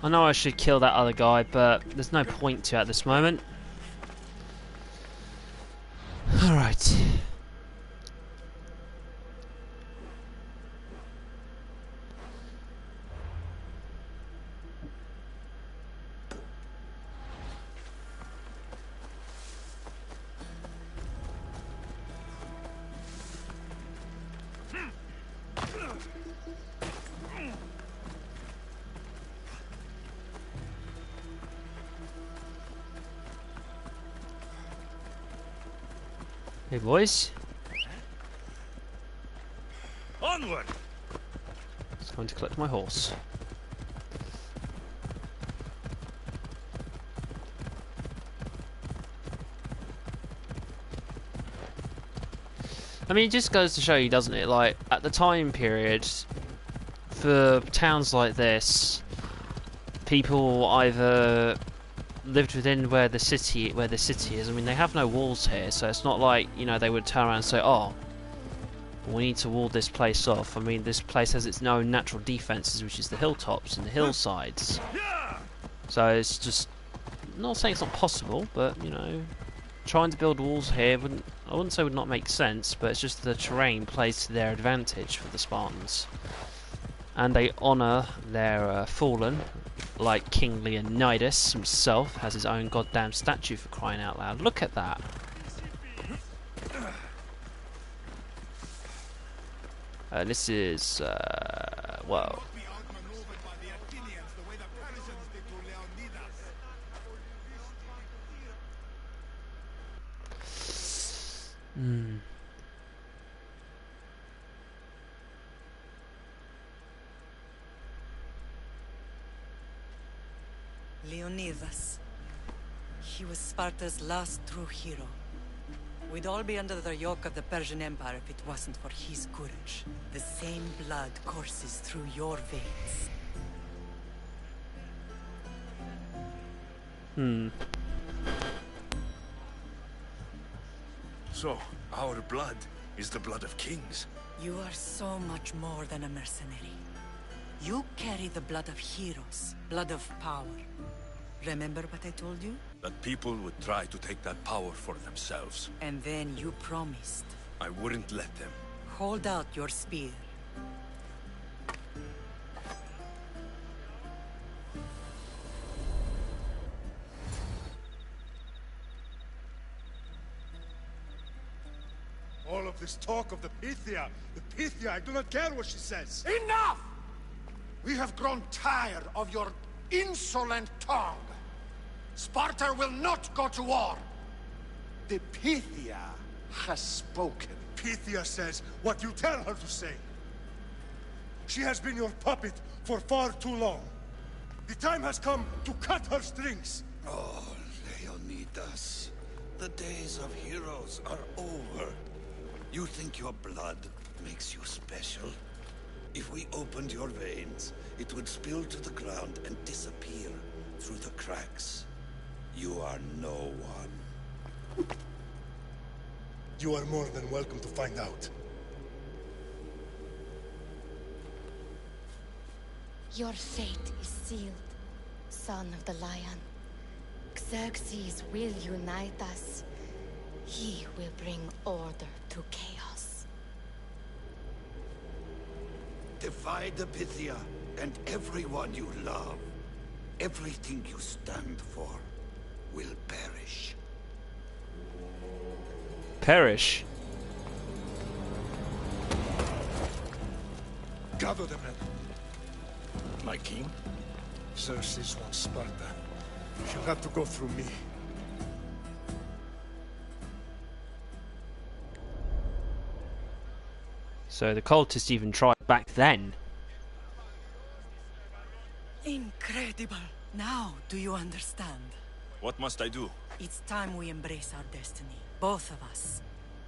I know I should kill that other guy, but there's no point to at this moment. Alright. Hey boys, Onward! it's going to collect my horse. I mean, it just goes to show you, doesn't it? Like, at the time period, for towns like this, people either lived within where the city is. I mean, they have no walls here, so it's not like, you know, they would turn around and say, "Oh, we need to wall this place off." I mean, this place has its own natural defences, which is the hilltops and the hillsides. So it's just, I'm not saying it's not possible, but you know, trying to build walls here I wouldn't say would not make sense, but it's just the terrain plays to their advantage for the Spartans, and they honour their fallen. Like King Leonidas himself has his own goddamn statue, for crying out loud. Look at that. This is, well, Leonidas. He was Sparta's last true hero. We'd all be under the yoke of the Persian Empire if it wasn't for his courage. The same blood courses through your veins. So, our blood is the blood of kings. You are so much more than a mercenary. You carry the blood of heroes, blood of power. Remember what I told you? That people would try to take that power for themselves. And then you promised. I wouldn't let them. Hold out your spear. All of this talk of the Pythia, I do not care what she says. Enough! We have grown tired of your insolent tongue. Sparta will not go to war. The Pythia has spoken. Pythia says what you tell her to say. She has been your puppet for far too long. The time has come to cut her strings. Oh, Leonidas, the days of heroes are over. You think your blood makes you special? If we opened your veins, it would spill to the ground and disappear through the cracks. You are no one. You are more than welcome to find out. Your fate is sealed, son of the lion. Xerxes will unite us. He will bring order to chaos. Defy the Pythia and everyone you love. Everything you stand for will perish. Perish? Gather the men. My king? Xerxes wants Sparta. She'll have to go through me. So the cultists even tried back then. Incredible. Now, do you understand? What must I do? It's time we embrace our destiny. Both of us.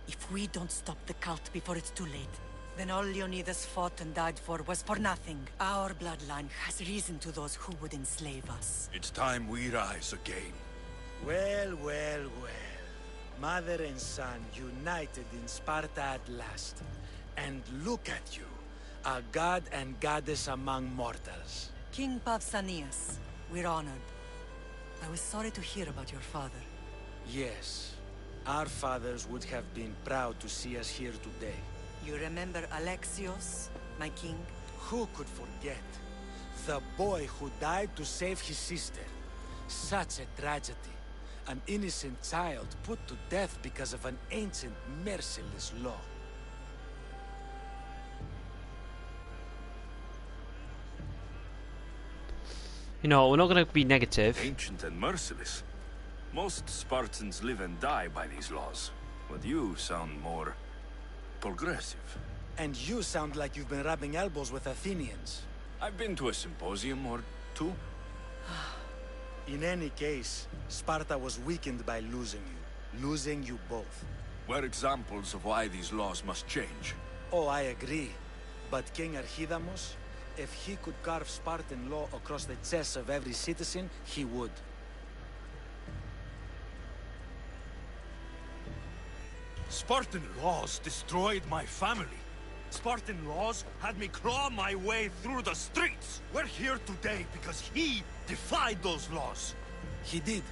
If we don't stop the cult before it's too late, then all Leonidas fought and died for was for nothing. Our bloodline has reason to those who would enslave us. It's time we rise again. Well, well, well. Mother and son united in Sparta at last. And look at you, a god and goddess among mortals. King Pausanias, we're honored. I was sorry to hear about your father. Yes, our fathers would have been proud to see us here today. You remember Alexios, my king? Who could forget? The boy who died to save his sister. Such a tragedy. An innocent child put to death because of an ancient, merciless law. You know, we're not going to be negative. Ancient and merciless. Most Spartans live and die by these laws. But you sound more progressive. And you sound like you've been rubbing elbows with Athenians. I've been to a symposium or two. In any case, Sparta was weakened by losing you. Losing you both. We're examples of why these laws must change. Oh, I agree. But King Archidamos, if he could carve Spartan law across the chests of every citizen, he would. Spartan laws destroyed my family. Spartan laws had me claw my way through the streets. We're here today because he defied those laws. He did,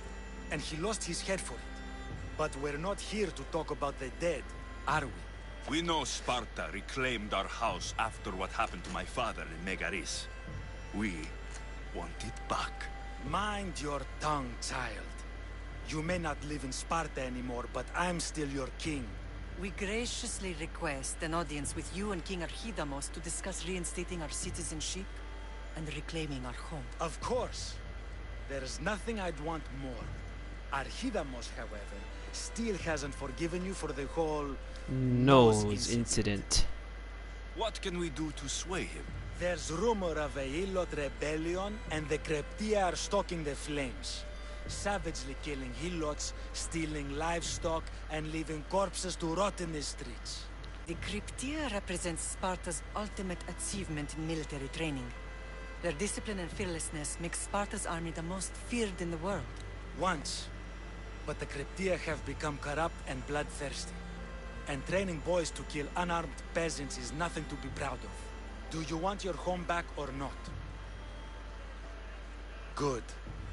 and he lost his head for it. But we're not here to talk about the dead, are we? We know Sparta reclaimed our house after what happened to my father in Megaris. We want it back. Mind your tongue, child. You may not live in Sparta anymore, but I'm still your king. We graciously request an audience with you and King Archidamos to discuss reinstating our citizenship and reclaiming our home. Of course. There is nothing I'd want more. Archidamos, however, still hasn't forgiven you for the whole... Nose incident. What can we do to sway him? There's rumor of a Hilot rebellion, and the Kreptia are stalking the flames. Savagely killing Hilots, stealing livestock, and leaving corpses to rot in the streets. The Cryptia represents Sparta's ultimate achievement in military training. Their discipline and fearlessness make Sparta's army the most feared in the world. Once. But the Cryptia have become corrupt and bloodthirsty. And training boys to kill unarmed peasants is nothing to be proud of. Do you want your home back or not? Good.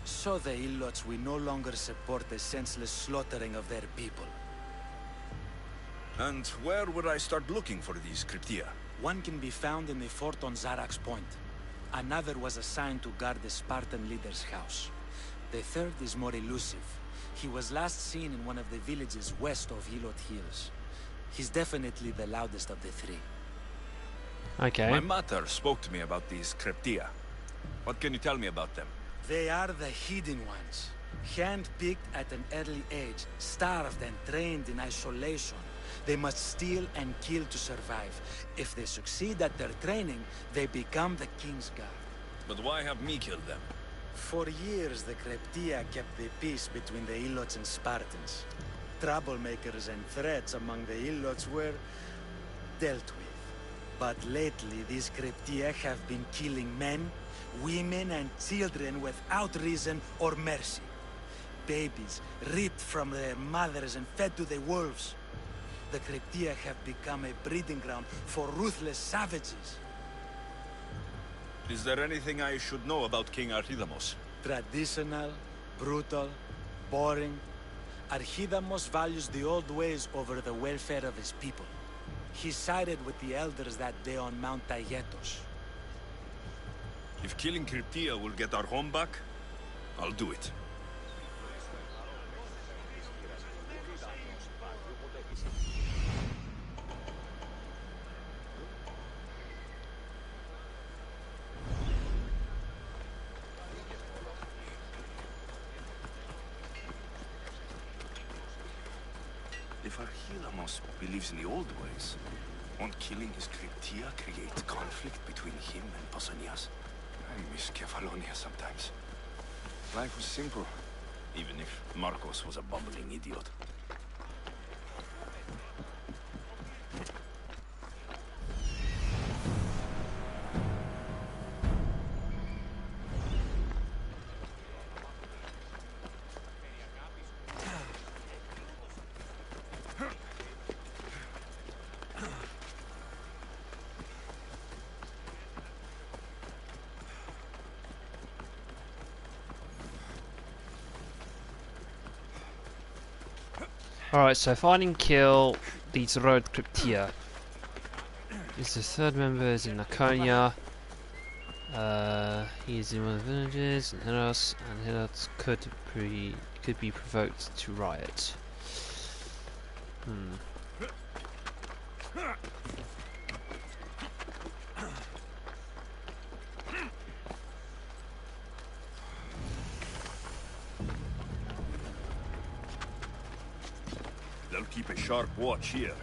So the Ilots will no longer support the senseless slaughtering of their people. And where would I start looking for these Cryptia? One can be found in the fort on Zarak's Point. Another was assigned to guard the Spartan leader's house. The third is more elusive. He was last seen in one of the villages west of Hilot Hills. He's definitely the loudest of the three. Okay. My mother spoke to me about these Cryptia. What can you tell me about them? They are the hidden ones. Hand-picked at an early age, starved and trained in isolation. They must steal and kill to survive. If they succeed at their training, they become the King's Guard. But why have me killed them? For years, the Cryptia kept the peace between the Ilots and Spartans. Troublemakers and threats among the Ilots were dealt with. But lately, these Cryptia have been killing men, women and children without reason or mercy. Babies ripped from their mothers and fed to the wolves. The Cryptia have become a breeding ground for ruthless savages. Is there anything I should know about King Archidamos? Traditional, brutal, boring. Archidamos values the old ways over the welfare of his people. He sided with the elders that day on Mount Taygetos. If killing Cryptia will get our home back, I'll do it. If Archidamos believes in the old ways, won't killing his Cryptia create conflict between him and Pausanias? I miss Kefalonia sometimes. Life was simple, even if Marcos was a bumbling idiot. Alright, so find and kill these road Cryptia. Is the third member is in Laconia. He is in one of the villages in Helos, and Helos could be provoked to riot. They'll keep a sharp watch here.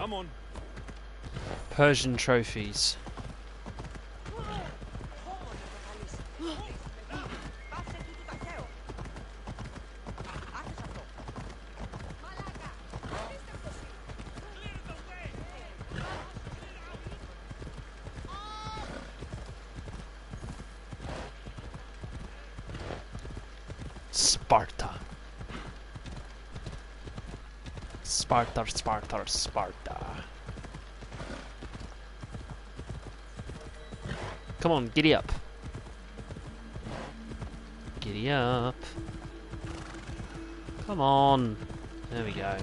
Come on. Persian trophies. Sparta. Sparta, Sparta, Sparta. Come on, giddy up. Giddy up. Come on. There we go.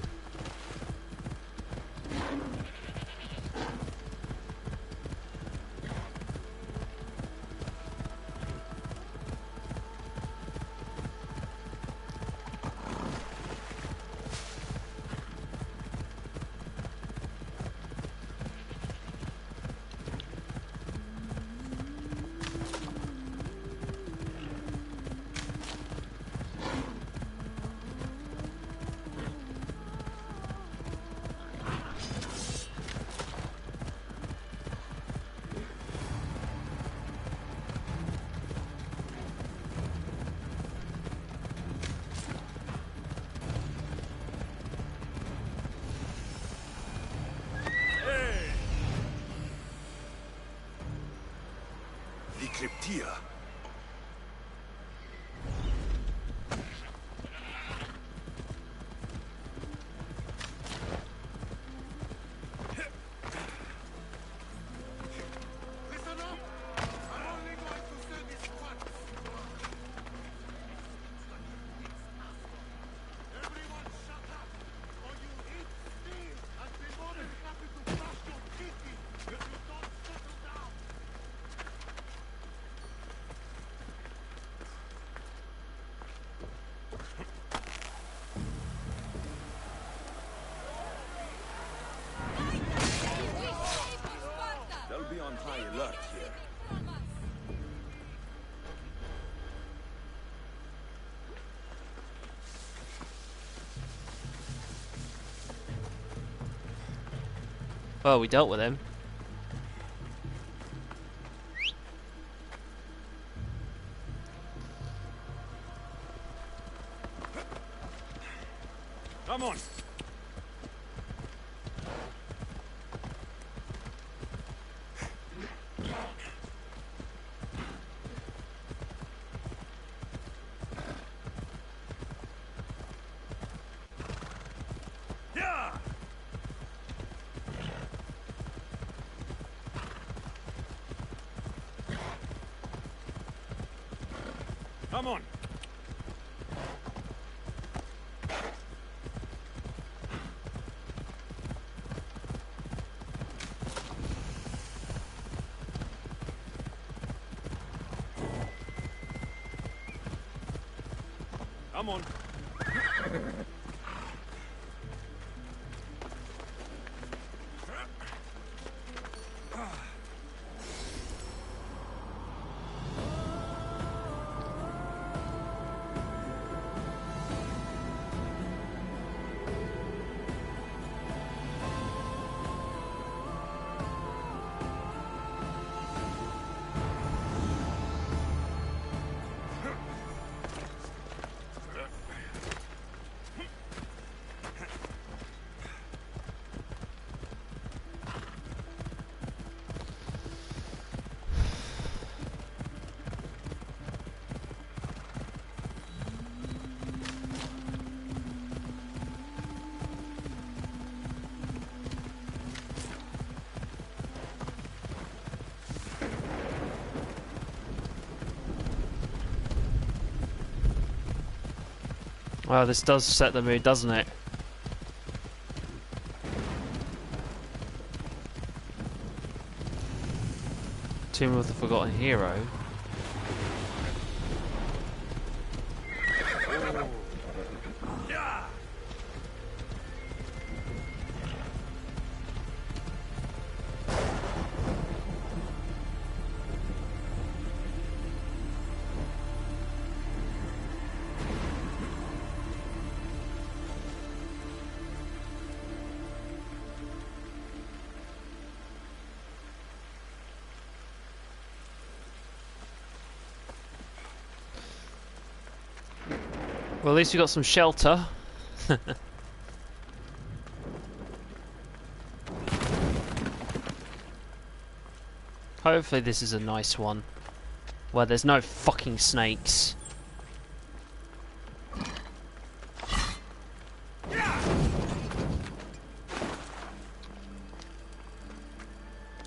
The Cryptia. Listen up! I'm only going to say this once. Everyone shut up, or you eat steel and be more than happy to brush your teeth if you don't settle down. They'll be on high alert here. Well, we dealt with him. Come on. Yeah! Come on. Come on. Wow, this does set the mood, doesn't it? Tomb of the Forgotten Hero. Well, at least we got some shelter. Hopefully this is a nice one, where there's no fucking snakes.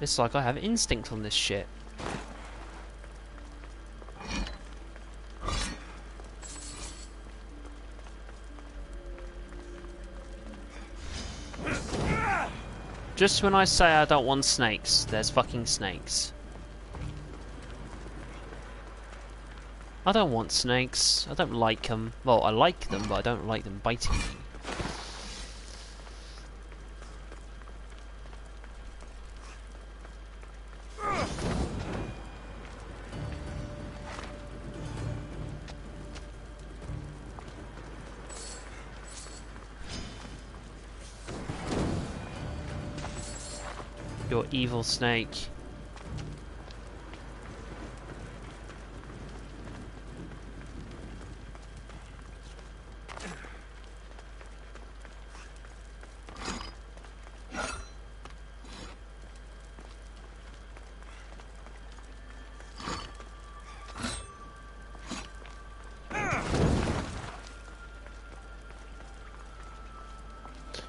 It's like I have instinct on this shit. Just when I say I don't want snakes, there's fucking snakes. I don't want snakes. I don't like them. Well, I like them, but I don't like them biting me. Your evil snake.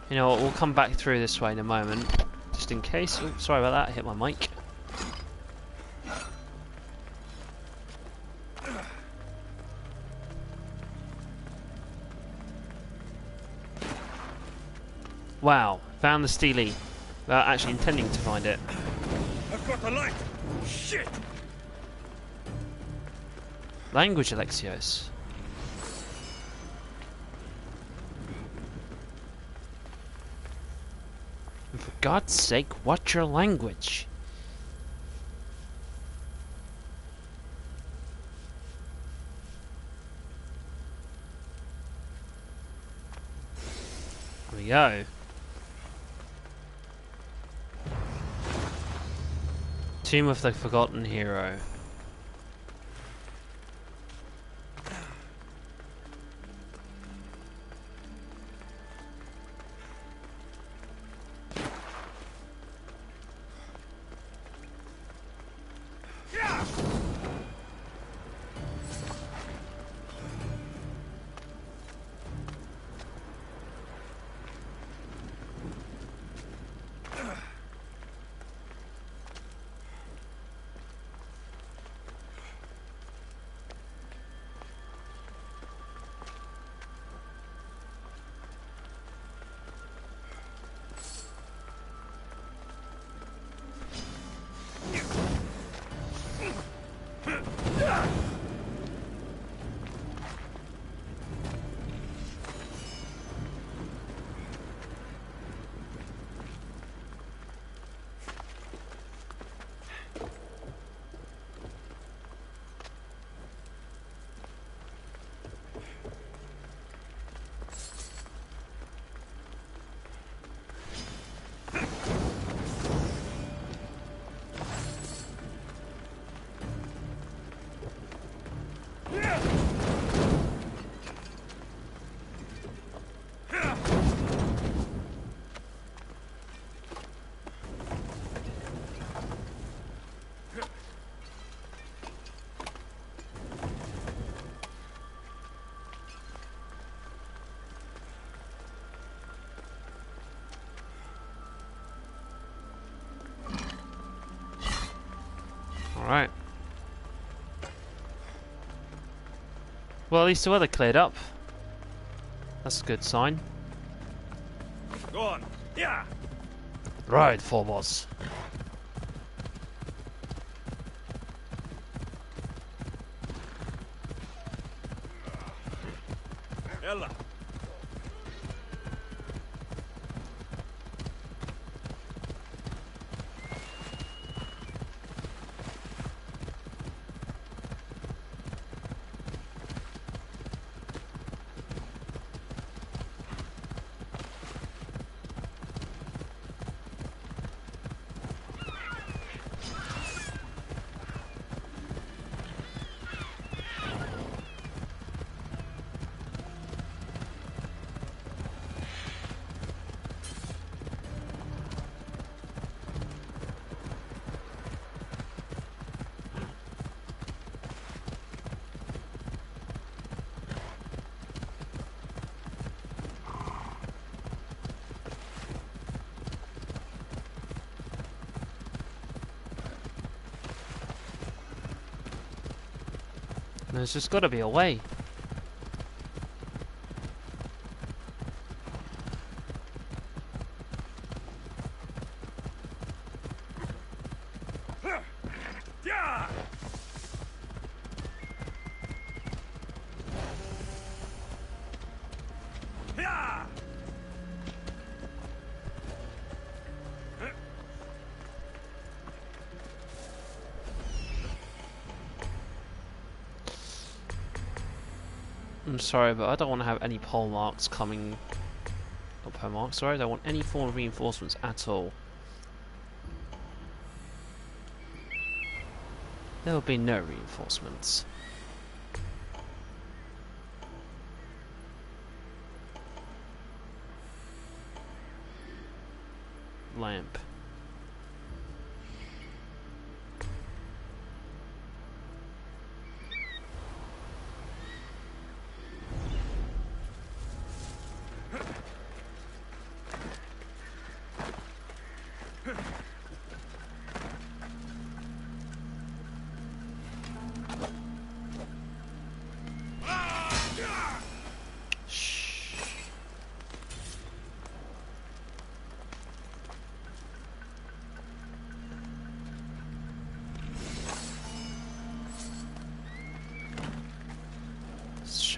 You know what, we'll come back through this way in a moment. Just in case. Oh, sorry about that, I hit my mic. Wow, found the Steely. Without actually intending to find it. I've got a light! Shit! Language, Alexios. And for God's sake, watch your language. There we go. Tomb of the Forgotten Hero. Alright. Well, at least the weather cleared up. That's a good sign. Go on! Yeah! Right, Phobos. Ella! There's just got to be a way. I'm sorry, but I don't want to have any pole marks coming. Not pole marks, sorry. I don't want any form of reinforcements at all. There will be no reinforcements. Lamp.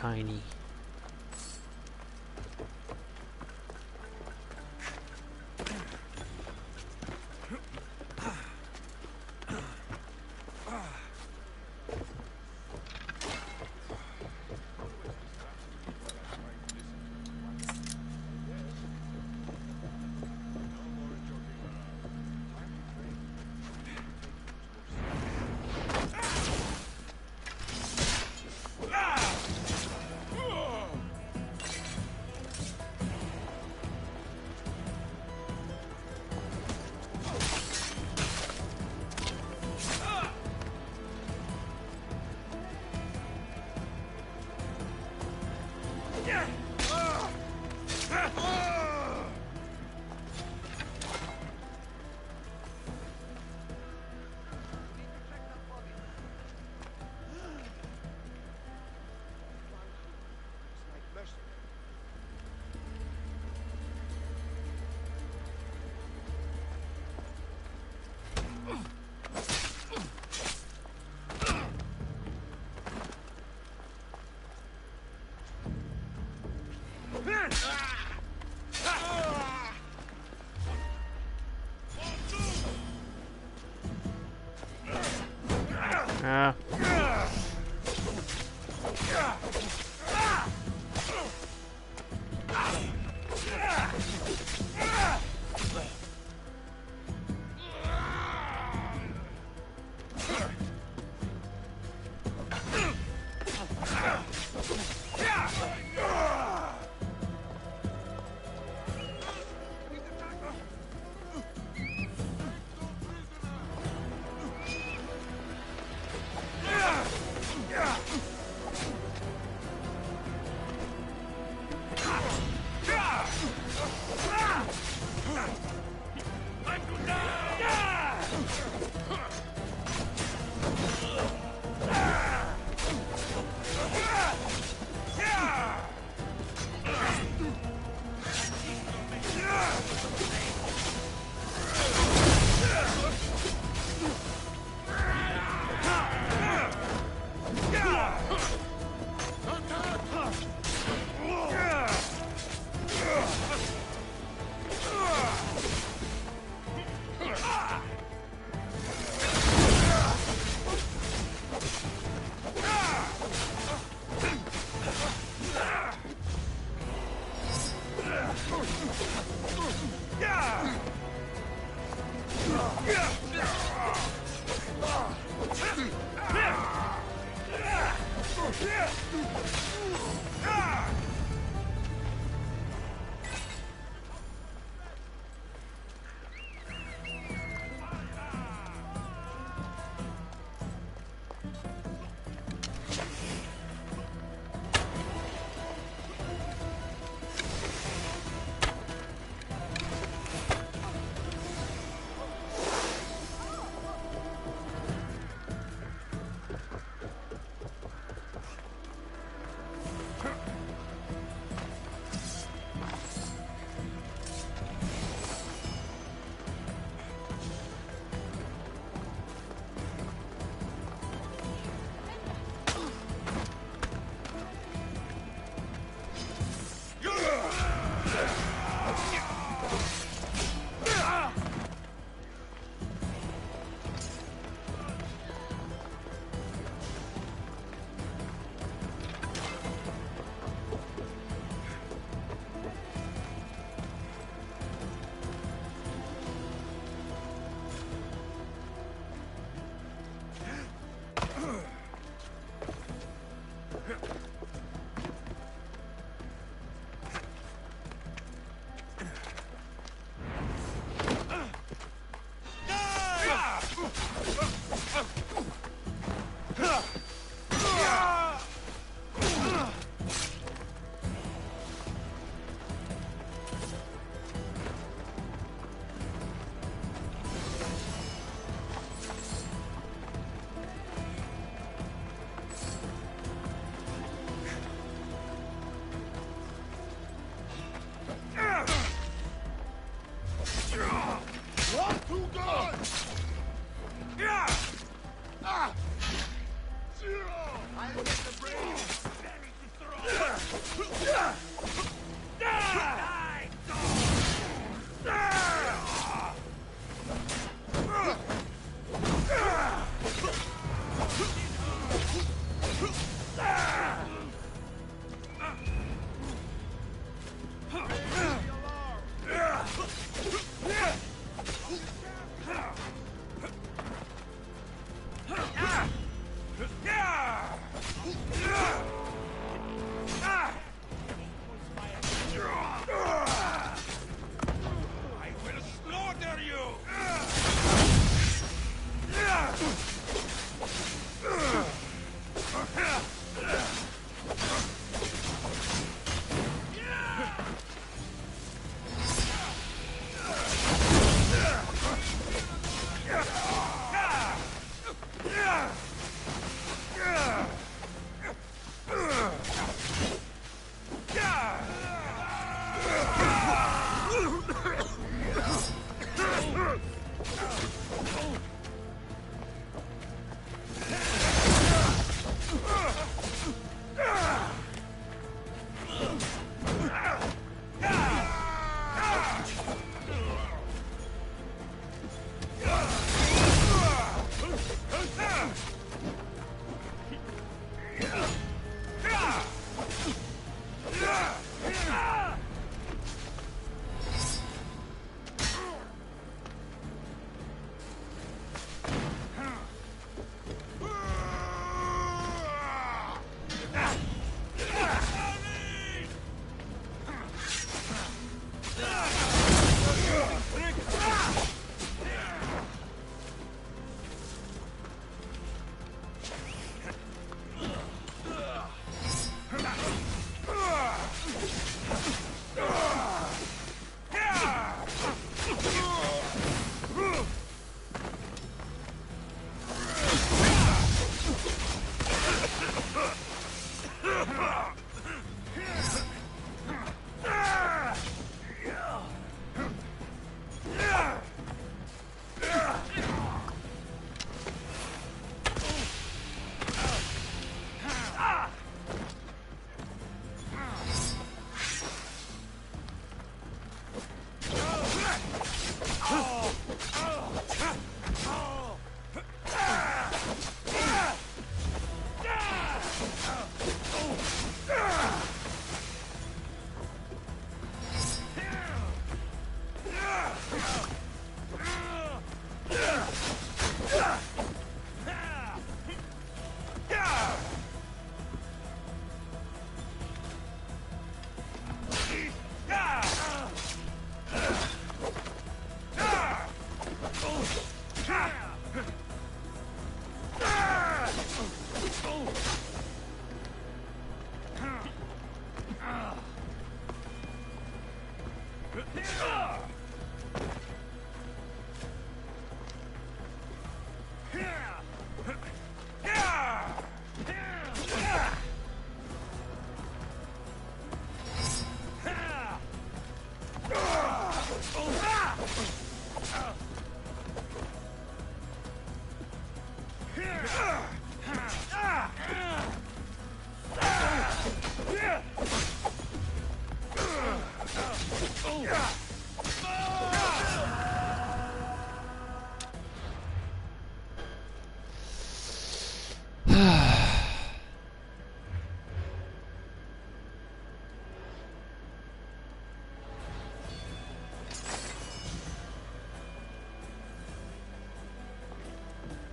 Shiny.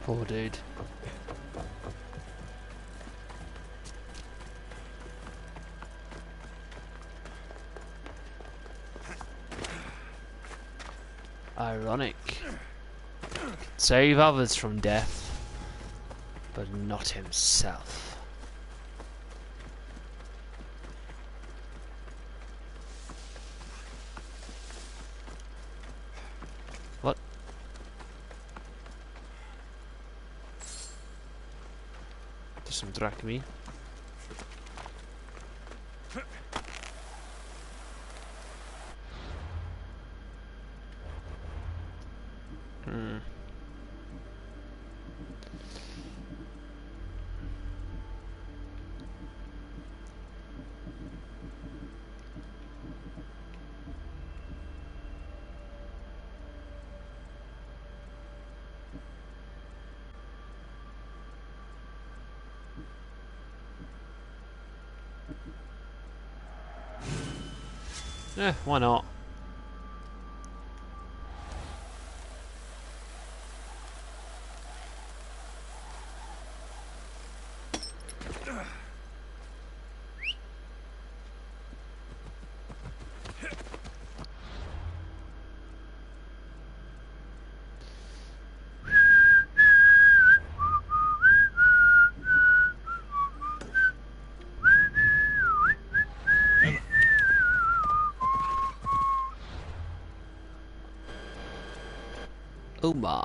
Poor dude. Ironic. Save others from death, but not himself. What? There's some drachmi. Why not? Oh my.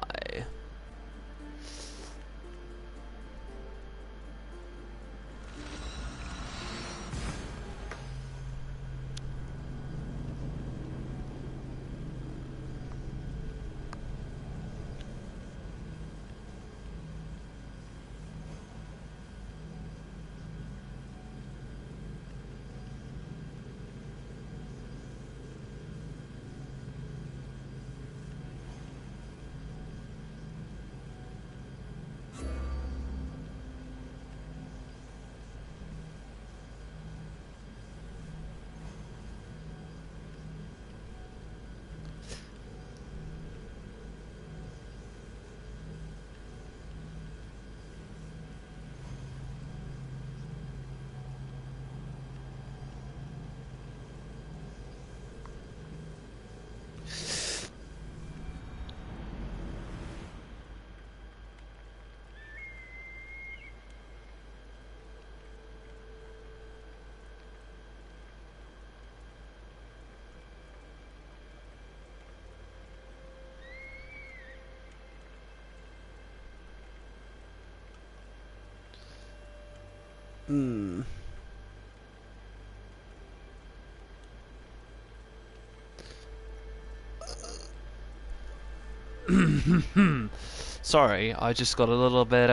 Sorry, I just got a little bit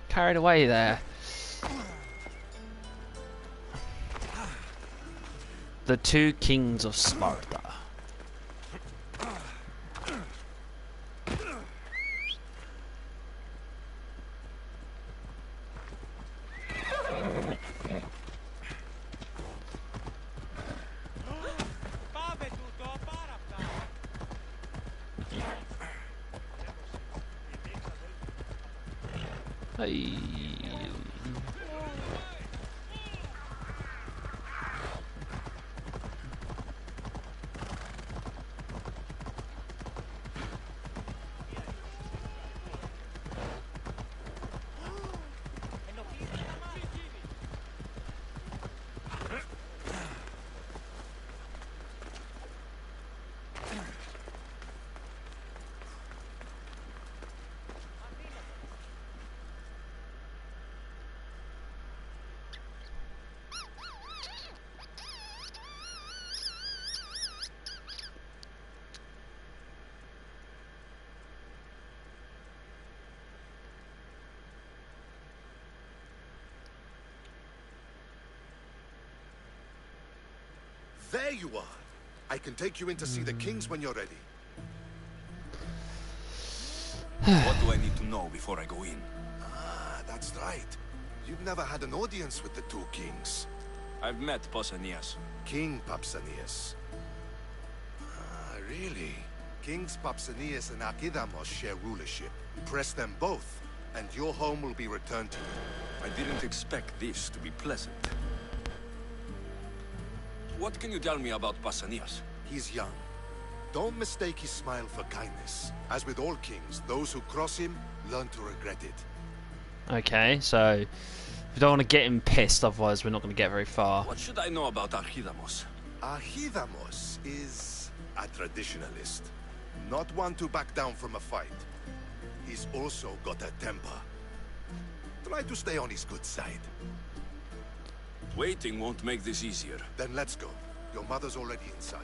carried away there. The two kings of Sparta. Hey. There you are. I can take you in to see the kings when you're ready. What do I need to know before I go in? Ah, that's right. You've never had an audience with the two kings. I've met Pausanias. King Pausanias. Ah, really? Kings Pausanias and Archidamos share rulership. Press them both, and your home will be returned to you. I didn't expect this to be pleasant. What can you tell me about Pausanias? He's young. Don't mistake his smile for kindness. As with all kings, those who cross him learn to regret it. Okay, so we don't want to get him pissed, otherwise we're not going to get very far. What should I know about Archidamos? Archidamos is a traditionalist. Not one to back down from a fight. He's also got a temper. Try to stay on his good side. Waiting won't make this easier. Then let's go. Your mother's already inside.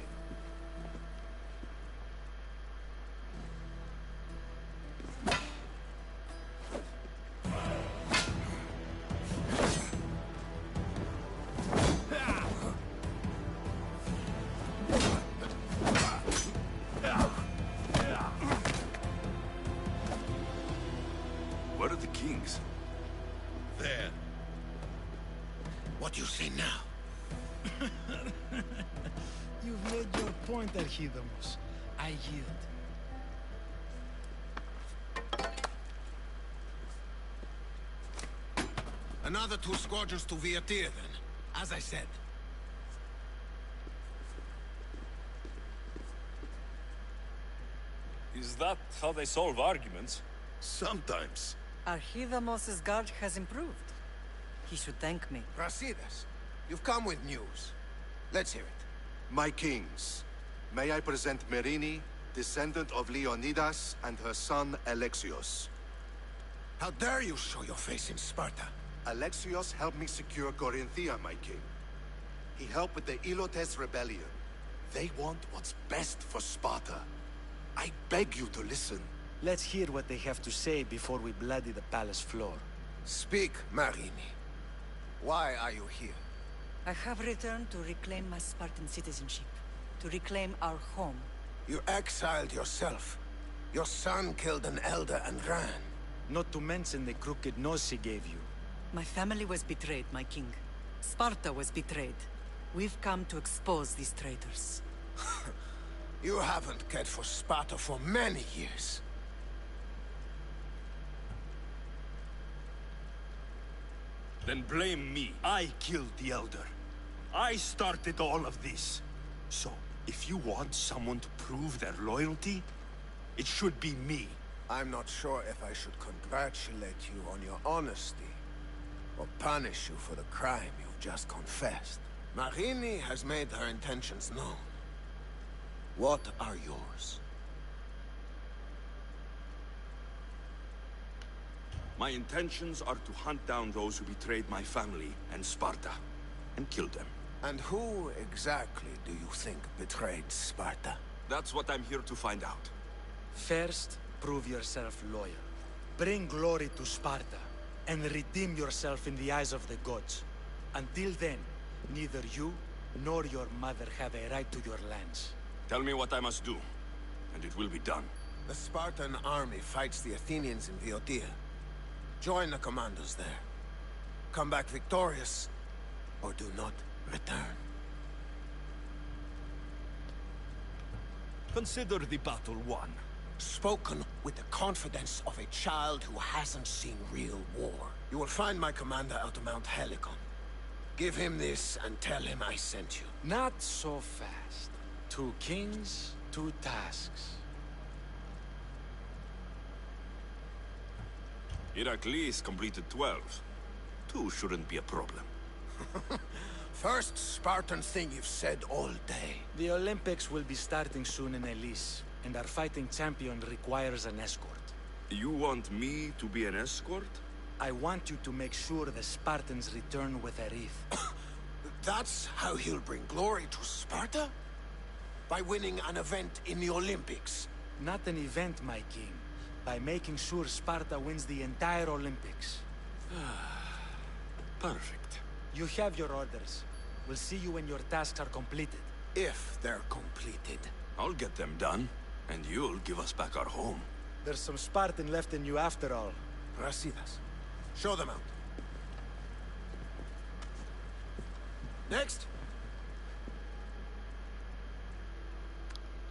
Where are the kings? There. What do you say now? You've made your point, Archidamos. I yield. Another 2 squadrons to Viatir, then. As I said. Is that how they solve arguments? Sometimes. Archidamos' guard has improved. He should thank me. Brasidas, you've come with news. Let's hear it. My kings, may I present Merini, descendant of Leonidas, and her son Alexios. How dare you show your face in Sparta? Alexios helped me secure Corinthia, my king. He helped with the Ilotes rebellion. They want what's best for Sparta. I beg you to listen. Let's hear what they have to say before we bloody the palace floor. Speak, Marini. Why are you here? I have returned to reclaim my Spartan citizenship. To reclaim our home. You exiled yourself. Your son killed an elder and ran. Not to mention the crooked nose he gave you. My family was betrayed, my king. Sparta was betrayed. We've come to expose these traitors. You haven't cared for Sparta for many years. Then blame me. I killed the Elder. I started all of this. So, if you want someone to prove their loyalty, it should be me. I'm not sure if I should congratulate you on your honesty, or punish you for the crime you've just confessed. Marini has made her intentions known. What are yours? My intentions are to hunt down those who betrayed my family and Sparta, and kill them. And who exactly do you think betrayed Sparta? That's what I'm here to find out. First, prove yourself loyal. Bring glory to Sparta, and redeem yourself in the eyes of the gods. Until then, neither you nor your mother have a right to your lands. Tell me what I must do, and it will be done. The Spartan army fights the Athenians in Viotia. Join the commandos there. Come back victorious, or do not return. Consider the battle won. Spoken with the confidence of a child who hasn't seen real war. You will find my commander out of Mount Helicon. Give him this and tell him I sent you. Not so fast. 2 kings, 2 tasks. Heracles completed 12. 2 shouldn't be a problem. First Spartan thing you've said all day. The Olympics will be starting soon in Elise, and our fighting champion requires an escort. You want me to be an escort? I want you to make sure the Spartans return with a wreath. That's how he'll bring glory to Sparta? By winning an event in the Olympics? Not an event, my king. By making sure Sparta wins the entire Olympics. Perfect. You have your orders. We'll see you when your tasks are completed. If they're completed. I'll get them done, and you'll give us back our home. There's some Spartan left in you after all. Rasidas. Show them out. Next.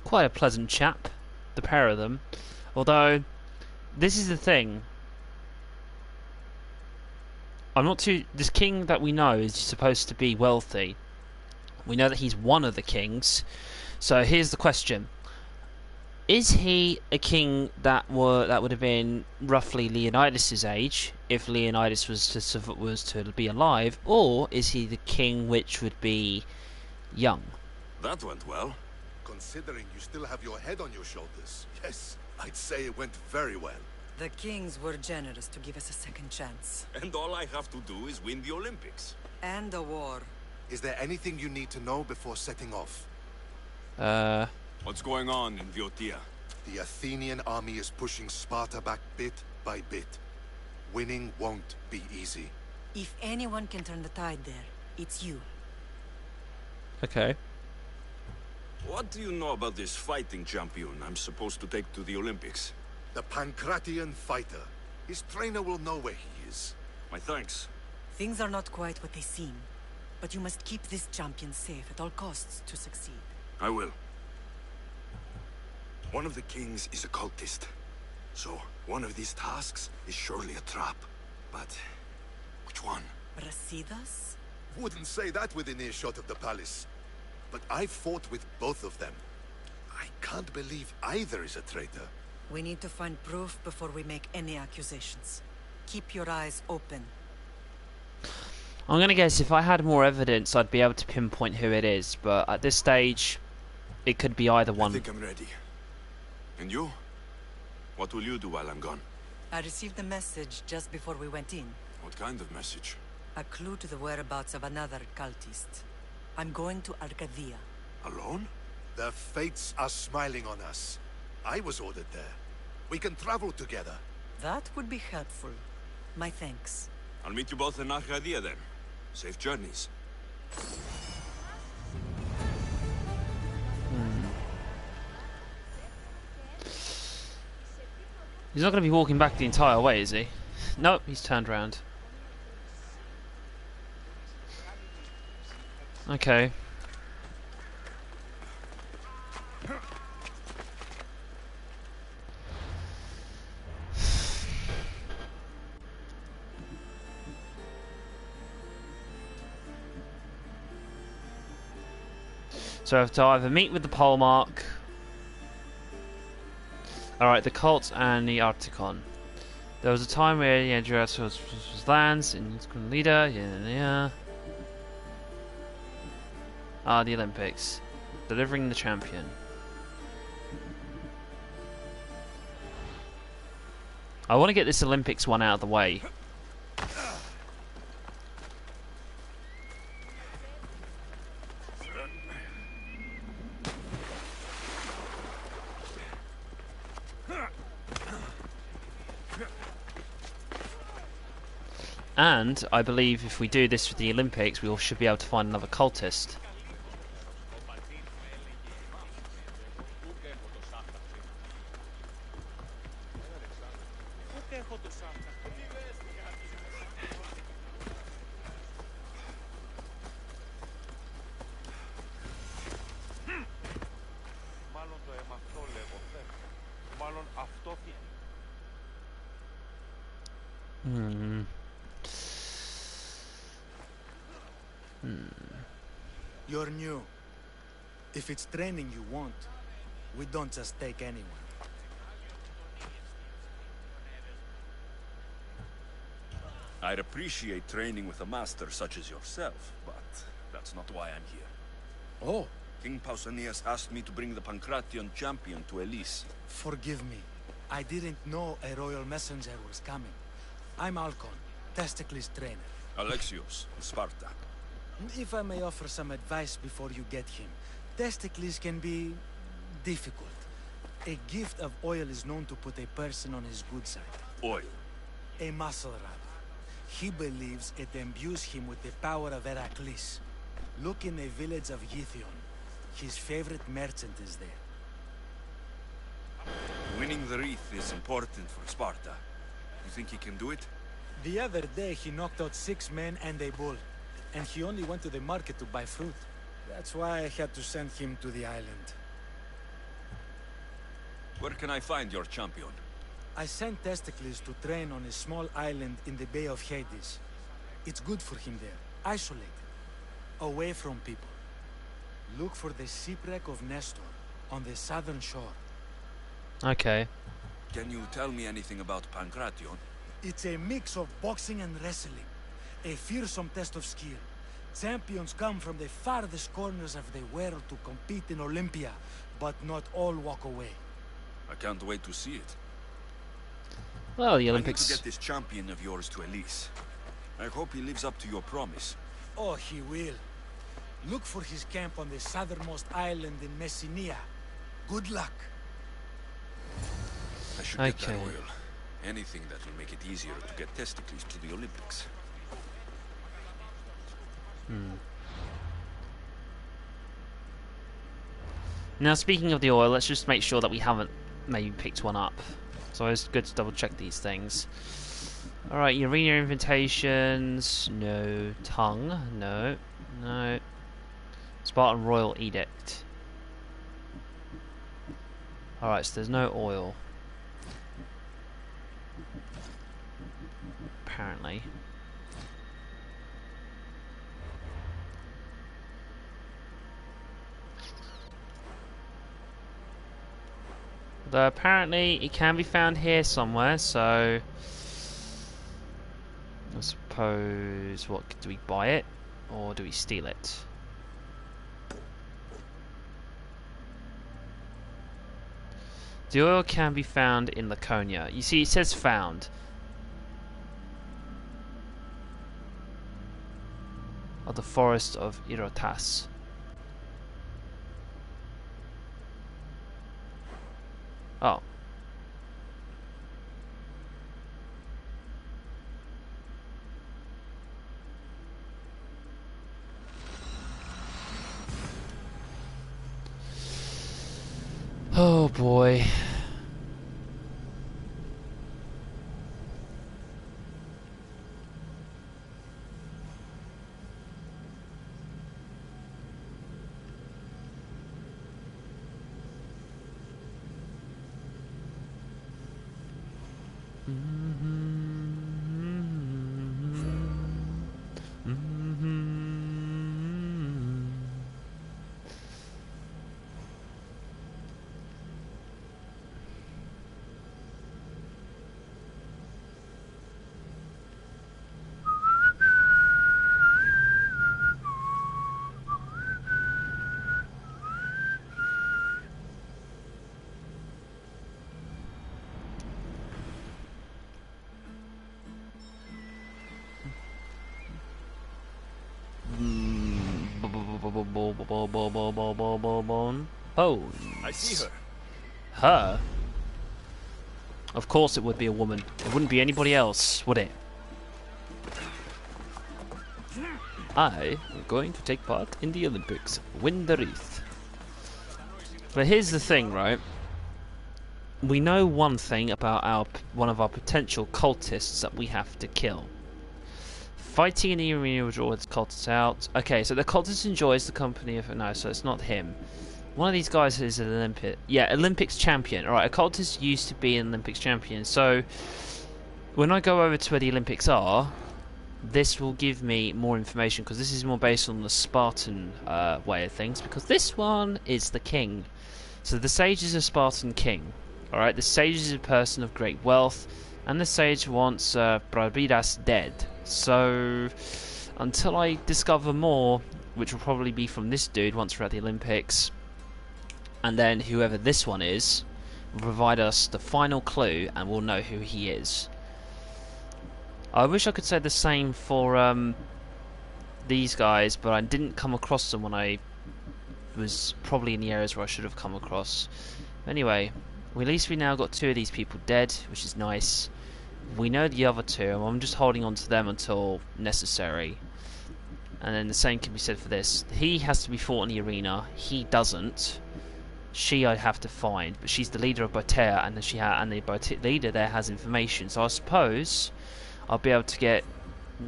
Quite a pleasant chap, the pair of them. Although, this is the thing. This king that we know is supposed to be wealthy. We know that he's one of the kings. So here's the question: is he a king that would have been roughly Leonidas's age, if Leonidas was to be alive, or is he the king which would be young? That went well. Considering you still have your head on your shoulders, yes, I'd say it went very well. The kings were generous to give us a second chance. And all I have to do is win the Olympics. And a war. Is there anything you need to know before setting off? What's going on in Viotia? The Athenian army is pushing Sparta back bit by bit. Winning won't be easy. If anyone can turn the tide there, it's you. Okay. What do you know about this fighting champion I'm supposed to take to the Olympics? The Pancratian fighter. His trainer will know where he is. My thanks. Things are not quite what they seem, but you must keep this champion safe at all costs to succeed. I will. One of the kings is a cultist. So, one of these tasks is surely a trap. But, which one? Brasidas? Wouldn't say that within earshot of the palace. But I've fought with both of them. I can't believe either is a traitor. We need to find proof before we make any accusations. Keep your eyes open. I'm gonna guess if I had more evidence, I'd be able to pinpoint who it is. But at this stage, it could be either one. I think I'm ready. And you? What will you do while I'm gone? I received a message just before we went in. What kind of message? A clue to the whereabouts of another cultist. I'm going to Arcadia. Alone? The fates are smiling on us. I was ordered there. We can travel together. That would be helpful. My thanks. I'll meet you both in Arcadia then. Safe journeys. He's not going to be walking back the entire way, is he? Nope, he's turned around. Okay. So I have to either meet with the polemarch. Alright, the cult and the Articon. There was a time where Andreas was lands and leader. Yeah. The Olympics. Delivering the champion. I want to get this Olympics one out of the way. And I believe if we do this with the Olympics, we should be able to find another cultist. You're new. If it's training you want, we don't just take anyone. I'd appreciate training with a master such as yourself, but that's not why I'm here. Oh, King Pausanias asked me to bring the Pancratian champion to Elise. forgive me. I didn't know a royal messenger was coming. I'm Alcon, Testicles' trainer. Alexios, Sparta. If I may offer some advice before you get him, Testicles can be difficult. A gift of oil is known to put a person on his good side. Oil. A muscle rather. He believes it imbues him with the power of Heracles. Look in the village of Yithion. his favorite merchant is there. Winning the wreath is important for Sparta. You think he can do it? The other day he knocked out 6 men and a bull, and he only went to the market to buy fruit. That's why I had to send him to the island. Where can I find your champion? I sent Testicles to train on a small island in the Bay of Hades. It's good for him there, isolated, away from people. Look for the shipwreck of Nestor on the southern shore. Okay. Can you tell me anything about Pancration? It's a mix of boxing and wrestling. A fearsome test of skill. Champions come from the farthest corners of the world to compete in Olympia, but not all walk away. I can't wait to see it. Well, the I need to Olympics. get this champion of yours to Elise. I hope he lives up to your promise. Oh, he will. Look for his camp on the southernmost island in Messenia. Good luck. I should get that Okay. oil. Anything that will make it easier to get Testicles to the Olympics. Now, speaking of the oil, let's just make sure that we haven't maybe picked one up. So it's good to double check these things. Alright, arena invitations. No. Tongue. No. No. Spartan Royal Edict. Alright, so there's no oil. Apparently. Though apparently it can be found here somewhere, so I suppose, what, do we buy it or do we steal it? The oil can be found in Laconia. You see, it says found. Of the forest of Irotas. Oh. Oh boy. Bones. I see her. Her? Of course it would be a woman. It wouldn't be anybody else, would it? I am going to take part in the Olympics. Win the wreath. But here's the thing, right? We know one thing about one of our potential cultists that we have to kill. Fighting in the arena will draw its cultists out. Okay, so the cultist enjoys the company of... No, so it's not him. One of these guys is an Olympics champion. Alright, a cultist used to be an Olympics champion. So, when I go over to where the Olympics are, this will give me more information, because this is more based on the Spartan way of things, because this one is the king. So the sage is a Spartan king. Alright, the sage is a person of great wealth, and the sage wants Brabidas dead. So, until I discover more, which will probably be from this dude once we're at the Olympics, and then whoever this one is, will provide us the final clue, and we'll know who he is. I wish I could say the same for these guys, but I didn't come across them when I was probably in the areas where I should have come across. Anyway, at least we now got 2 of these people dead, which is nice. We know the other 2, and I'm just holding on to them until necessary. And then the same can be said for this. He has to be fought in the arena. He doesn't. She I'd have to find, but she's the leader of Botea, and the leader there has information. So I suppose I'll be able to get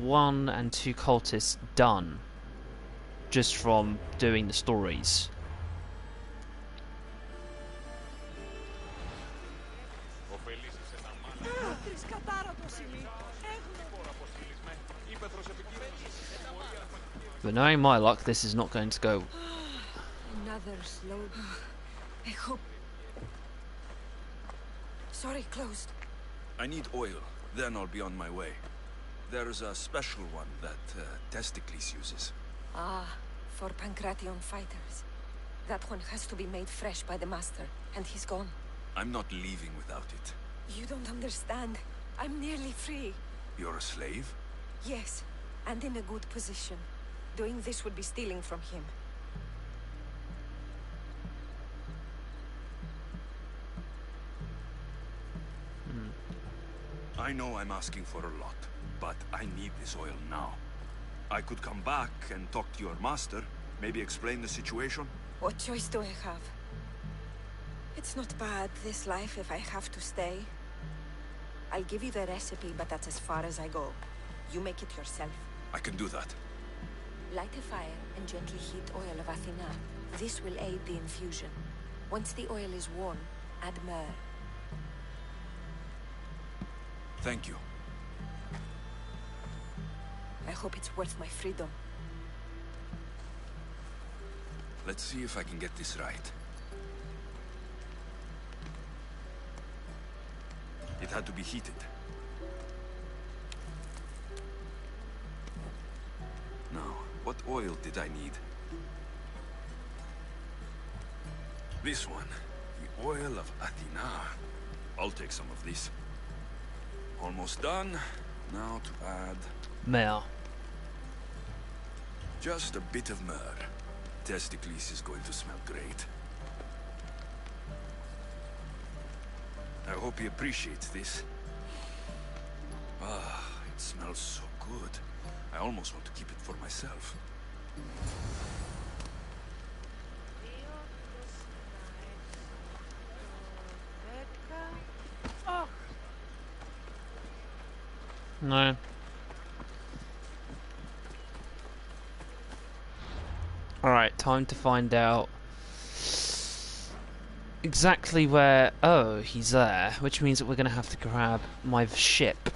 1 and 2 cultists done just from doing the stories. But knowing my luck, this is not going to go. Another slow. I hope. Sorry, closed. I need oil, then I'll be on my way. There's a special one that Testicles uses. Ah, for Pancration fighters. That one has to be made fresh by the master, and he's gone. I'm not leaving without it. You don't understand. I'm nearly free. You're a slave? Yes, and in a good position. Doing this would be stealing from him. I know I'm asking for a lot, but I need this oil now. I could come back and talk to your master, maybe explain the situation. What choice do I have? It's not bad, this life, if I have to stay. I'll give you the recipe, but that's as far as I go. You make it yourself. I can do that. Light a fire and gently heat oil of Athena. This will aid the infusion. Once the oil is warm, add myrrh. Thank you. I hope it's worth my freedom. Let's see if I can get this right. It had to be heated. Now, what oil did I need? This one. The oil of Athena. I'll take some of this. Almost done. Now to add... Myrrh. just a bit of myrrh. Testicles is going to smell great. I hope he appreciates this. Ah, it smells so good. I almost want to keep it for myself. No. Alright, time to find out exactly where... Oh, he's there, which means that we're going to have to grab my ship.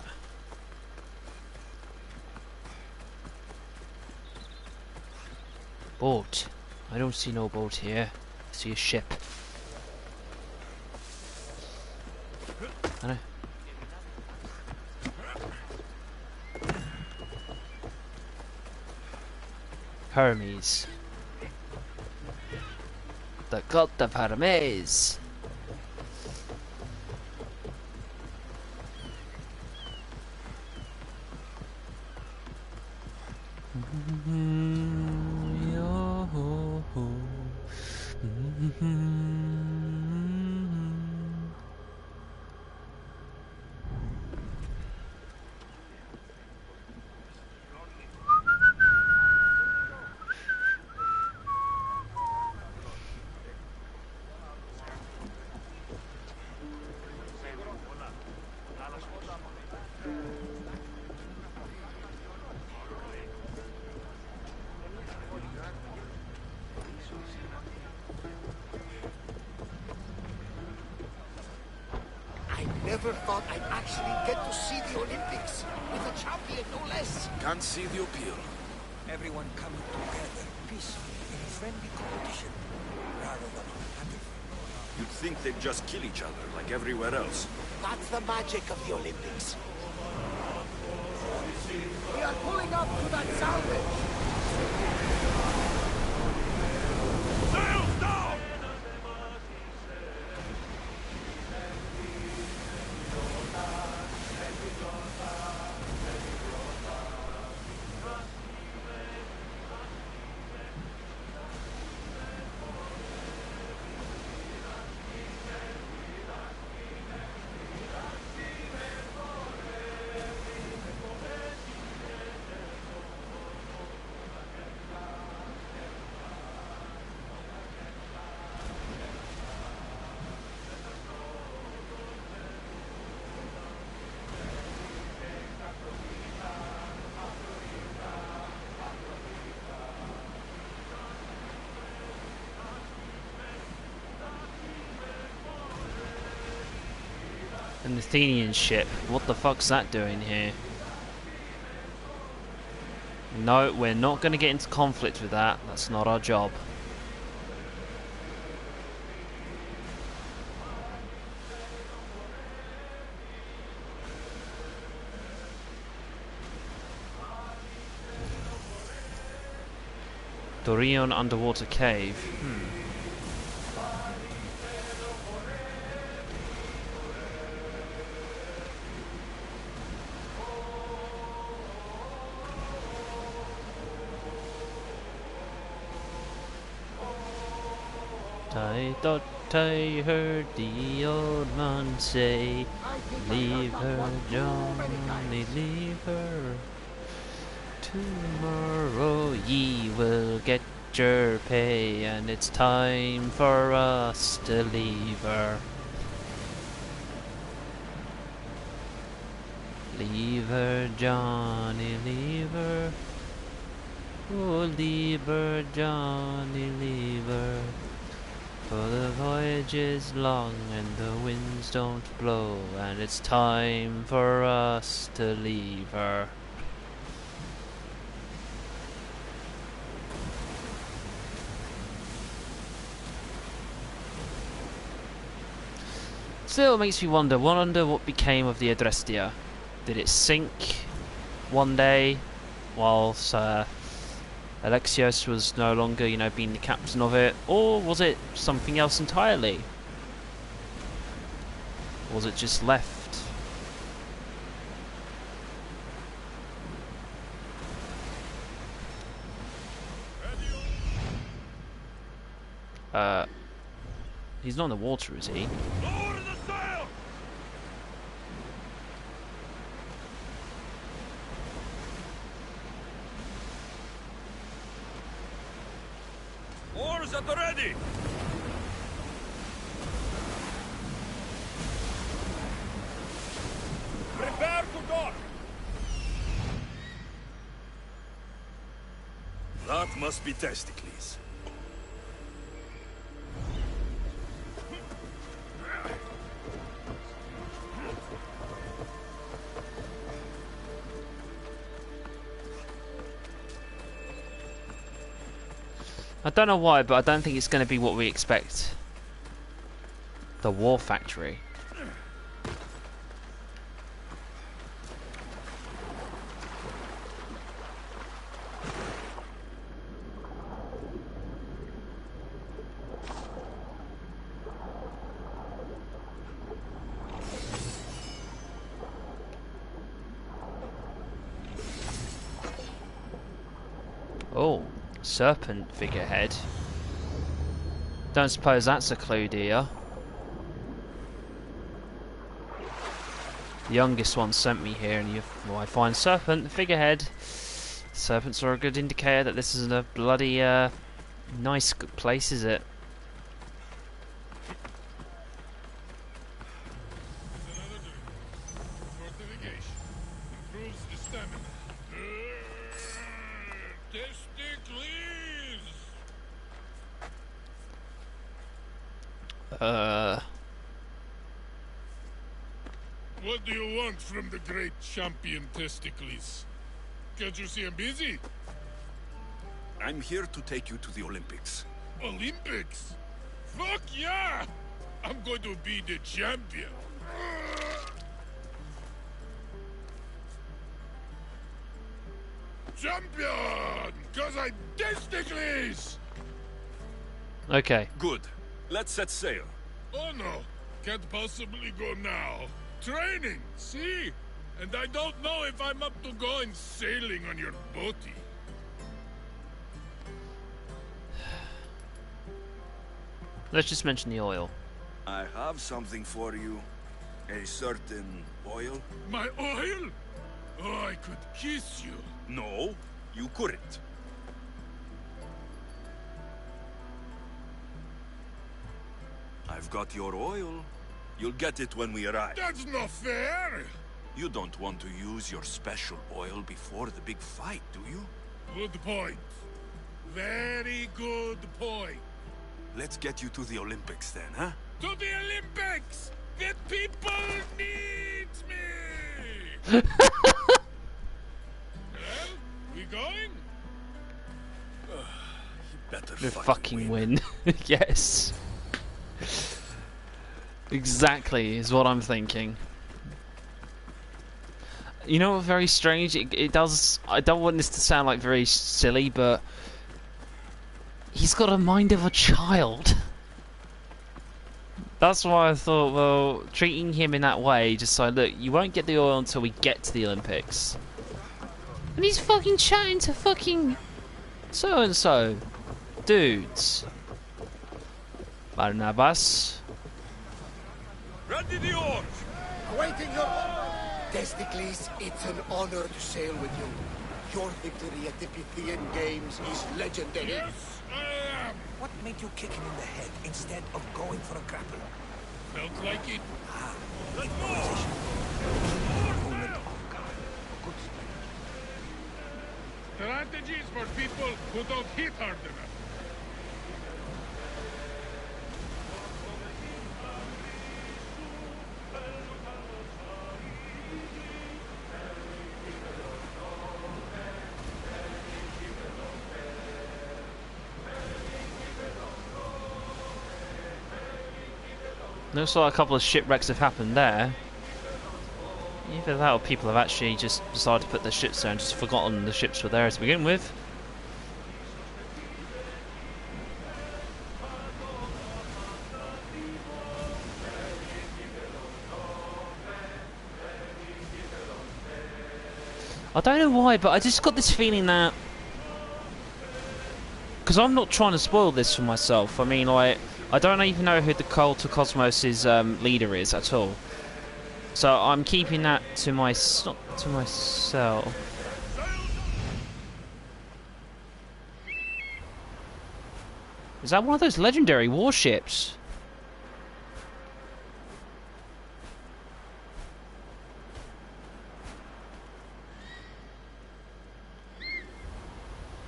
Boat. I don't see no boat here. I see a ship. I know. Hermes. The cult of Hermes. Never thought I'd actually get to see the Olympics with a champion, no less. Can't see the appeal. Everyone coming together peacefully in friendly competition, rather than on battlefield. You'd think they'd just kill each other like everywhere else. That's the magic of the Olympics. We are pulling up to that salvage. Sails down! An Athenian ship. What the fuck's that doing here? No, we're not going to get into conflict with that. That's not our job. Dorion underwater cave. I thought I heard the old man say, leave her, Johnny, leave her. Tomorrow ye will get your pay, and it's time for us to leave her. Leave her, Johnny, leave her. Oh, leave her, Johnny, leave her. For the voyage is long and the winds don't blow, and it's time for us to leave her. Still makes me wonder what became of the Adrestia. Did it sink one day whilst Alexios was no longer, you know, being the captain of it, or was it something else entirely? Or was it just left? He's not in the water, is he? Lower the sail! Oars at the ready! Prepare to dock! That must be Testicles. I don't know why, but I don't think it's going to be what we expect. The War Factory. Oh. Serpent figurehead. Don't suppose that's a clue, do ya? The youngest one sent me here, and I find serpent figurehead. Serpents are a good indicator that this isn't a bloody nice place, is it? What do you want from the great champion Testicles? Can't you see I'm busy? I'm here to take you to the Olympics. Olympics? Fuck yeah! I'm going to be the champion. Champion! Cause I'm Testicles! Okay. Good. Let's set sail. Oh no, can't possibly go now. Training, see? And I don't know if I'm up to going sailing on your boaty. Let's just mention the oil. I have something for you. A certain oil. My oil? Oh, I could kiss you. No, you couldn't. I've got your oil. You'll get it when we arrive. That's not fair! You don't want to use your special oil before the big fight, do you? Good point. Very good point. Let's get you to the Olympics then, huh? To the Olympics! The people needs me! Well, we going? Better The fucking win. Yes. Exactly is what I'm thinking. You know what's very strange? It does. I don't want this to sound like very silly, but he's got a mind of a child. That's why I thought, well, treating him in that way, just so, look, you won't get the oil until we get to the Olympics. And he's fucking chatting to fucking so-and-so. Dudes. Barnabas. Ready the oars! Awaiting your... Testicles, it's an honor to sail with you. Your victory at the Pythian Games is legendary. Yes, I am. What made you kick him in the head instead of going for a grapple? Felt like it. Let's go! Strategies for people who don't hit hard enough. Looks like a couple of shipwrecks have happened there. Either that or people have actually just decided to put their ships there and just forgotten the ships were there to begin with. I don't know why, but I just got this feeling that... Because I'm not trying to spoil this for myself. I mean, like, I don't even know who the Cult of Cosmos' leader is at all. So I'm keeping that to myself. Is that one of those legendary warships?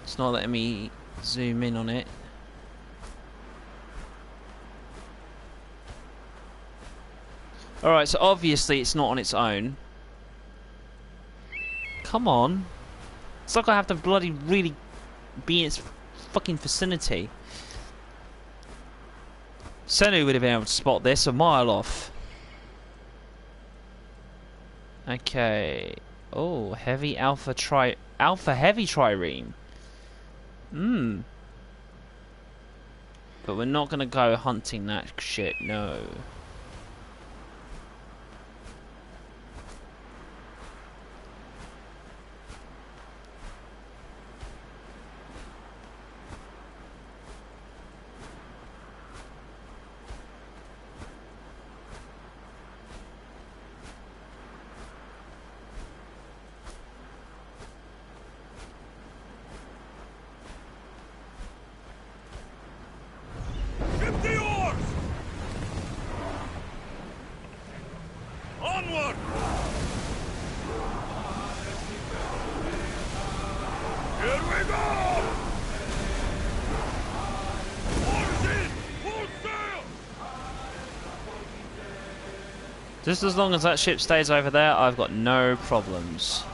It's not letting me zoom in on it. Alright, so obviously it's not on its own. Come on. It's like I have to bloody really be in its fucking vicinity. Senu would have been able to spot this a mile off. Okay. Oh, heavy alpha heavy trireme. But we're not gonna go hunting that shit, no. Grip the oars! Onward! Here we go! Oars in! Full sail! Just as long as that ship stays over there, I've got no problems.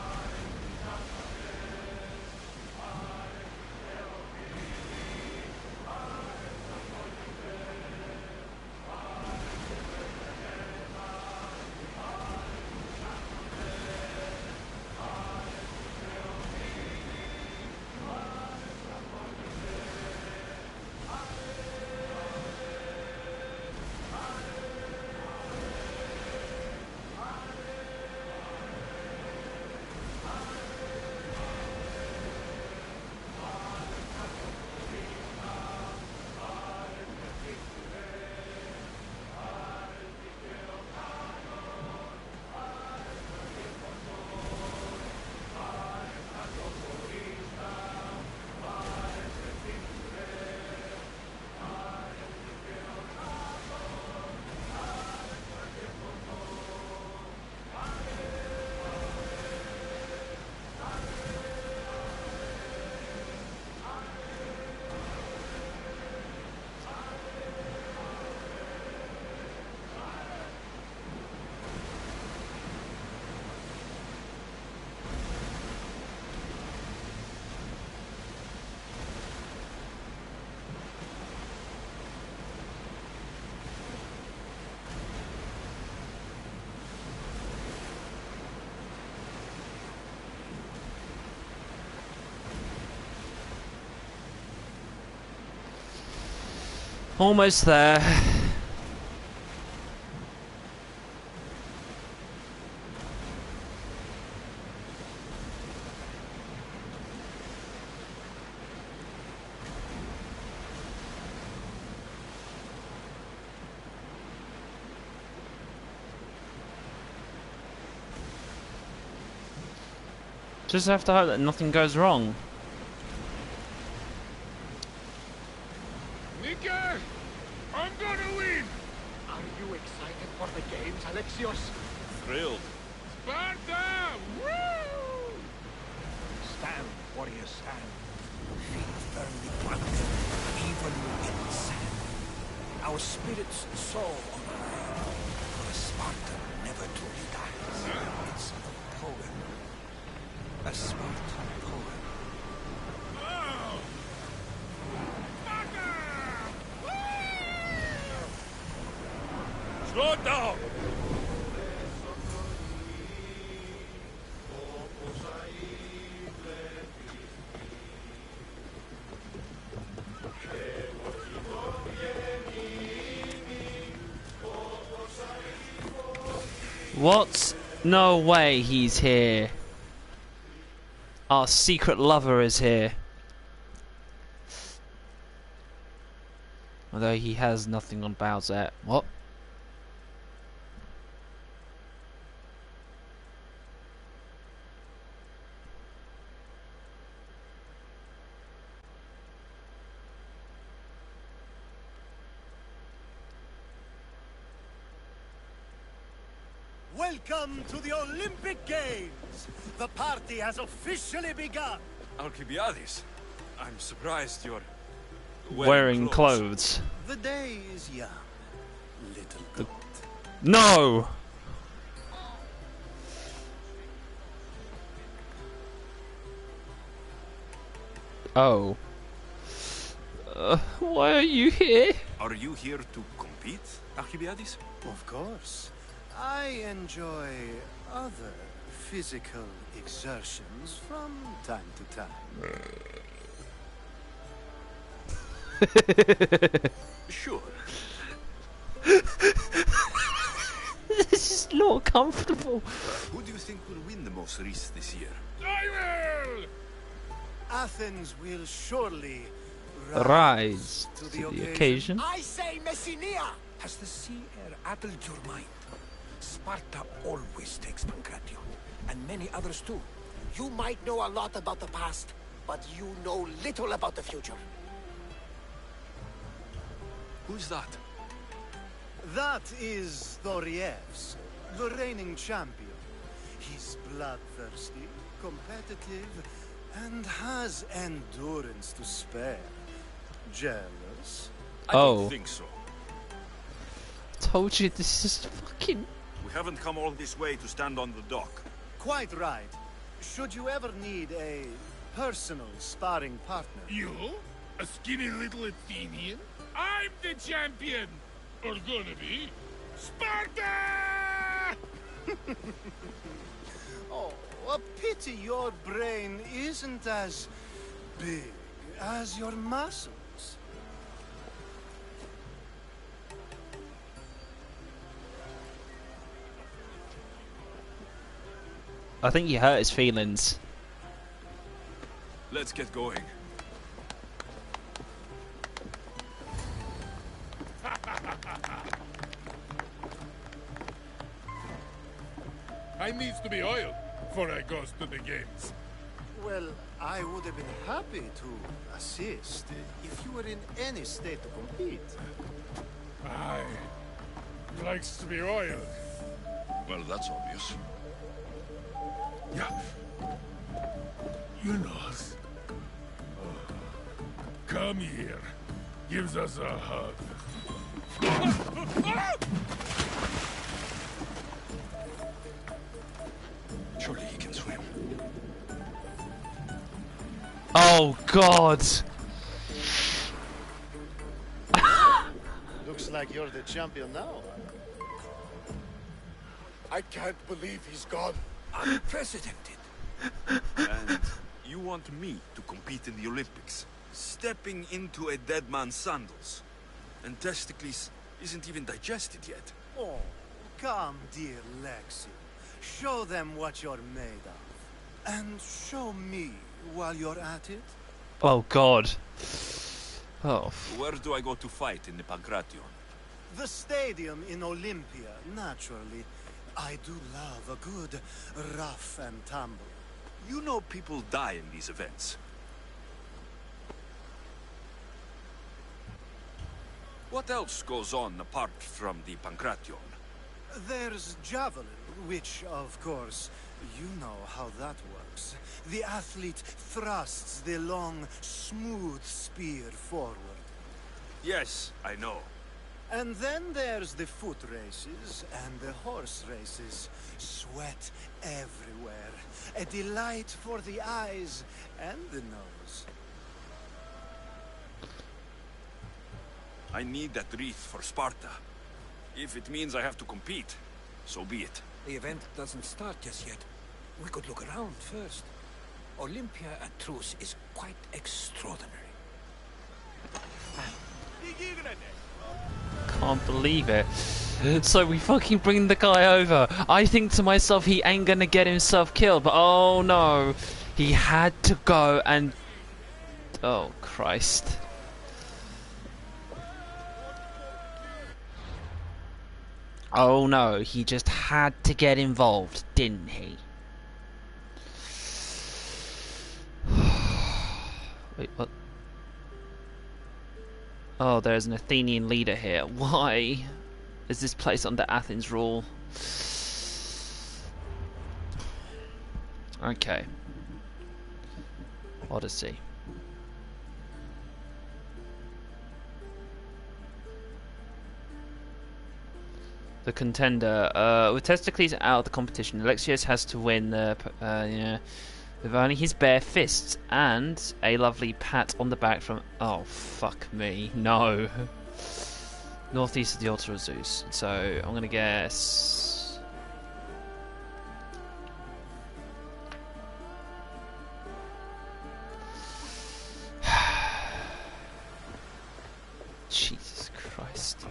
Almost there. Just have to hope that nothing goes wrong. Nika! I'm gonna win! Are you excited for the games, Alexios? Thrilled. Sparta! Woo! Stand, warrior, stand. Feet firmly planted, even in the sand. Our spirits soar on high. For a Spartan never truly dies. It's a poem. A Spartan poem. Oh! Sparta! Woo! Slow down! What? No way he's here. Our secret lover is here. Although he has nothing on Bowser. What? Welcome to the Olympic Games! The party has officially begun! Alcibiades, I'm surprised you're Wearing clothes. The day is young, little goat. No! Oh. Why are you here? Are you here to compete, Alcibiades? Of course. I enjoy other physical exertions from time to time. Sure. This is not comfortable. Who do you think will win the most race this year? I will! Athens will surely Rise to the occasion. I say Messinia! Has the sea air addled your mind? Sparta always takes Pancration, and many others too. You might know a lot about the past, but you know little about the future. Who's that? That is Thorievs, the reigning champion. He's bloodthirsty, competitive, and has endurance to spare. Jealous? I Oh. don't think so. Told you this is fucking. We haven't come all this way to stand on the dock. Quite right. Should you ever need a personal sparring partner? You? A skinny little Athenian? I'm the champion! Or gonna be. Sparta! Oh, a pity your brain isn't as big as your muscles. I think you hurt his feelings. Let's get going. I needs to be oiled before I goes to the games. Well, I would have been happy to assist if you were in any state to compete. Aye. Likes to be oiled. Well, that's obvious. Yeah. You know. Come here. Gives us a hug. Surely he can swim. Oh God! Looks like you're the champion now. I can't believe he's gone. Unprecedented. And you want me to compete in the Olympics? Stepping into a dead man's sandals? and Testicles isn't even digested yet. Oh, come, dear Lexi. Show them what you're made of. And show me while you're at it. Oh God. Oh. Where do I go to fight in the Pancration? The stadium in Olympia, naturally. I do love a good rough and tumble. You know people die in these events. What else goes on apart from the Pancration? There's javelin, which, of course, you know how that works. The athlete thrusts the long, smooth spear forward. Yes, I know. And then there's the foot races and the horse races. Sweat everywhere. A delight for the eyes and the nose. I need that wreath for Sparta. If it means I have to compete, so be it. The event doesn't start just yet. We could look around first. Olympia at Truce is quite extraordinary. Can't believe it. So we fucking bring the guy over. I think to myself, he ain't gonna get himself killed, but oh no. He had to go and... Oh, Christ. Oh no, he just had to get involved, didn't he? Wait, what? Oh, there's an Athenian leader here. Why is this place under Athens' rule? Okay. Odyssey. The contender. With Testicles out of the competition, Alexios has to win the... yeah. With only his bare fists and a lovely pat on the back from... Oh, fuck me. No. Northeast of the altar of Zeus. So, I'm going to guess... Jesus Christ.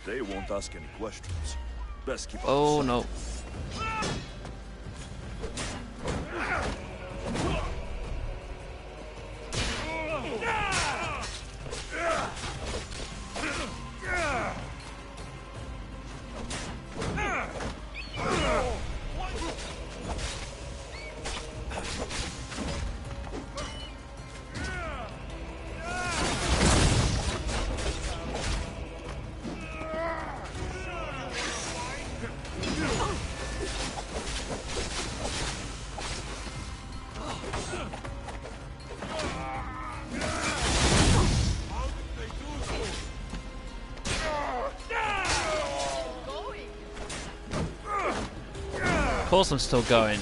They won't ask any questions. Best keep Oh no. Of course I'm still going.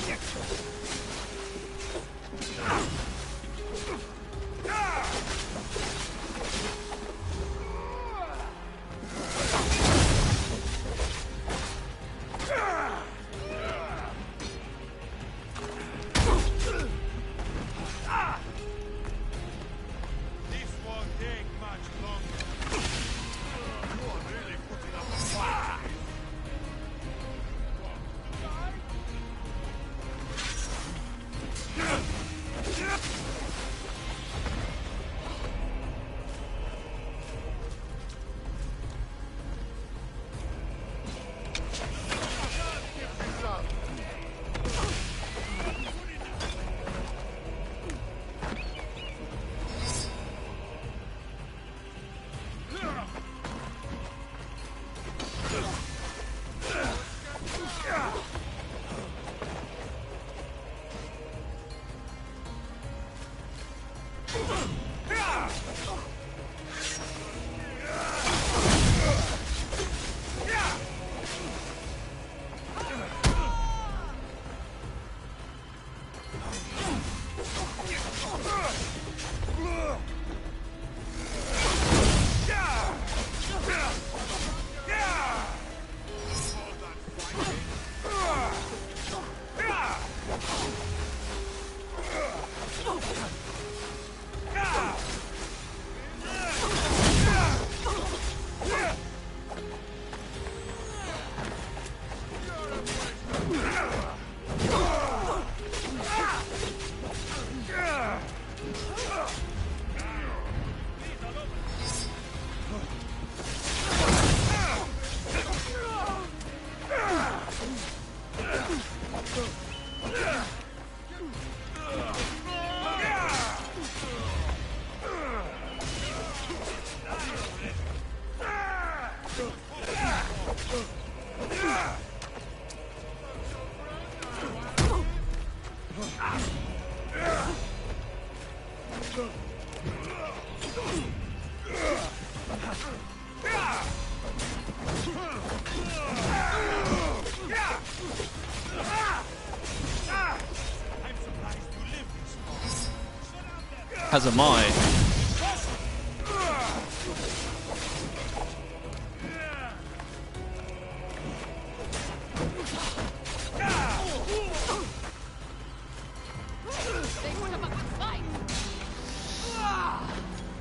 As am I.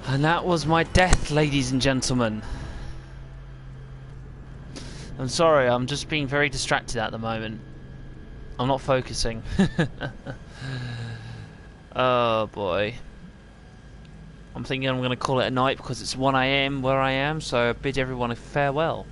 And that was my death, ladies and gentlemen. I'm sorry, I'm just being very distracted at the moment. I'm not focusing. Oh boy. I'm thinking I'm going to call it a night because it's 1 AM where I am, so I bid everyone a farewell.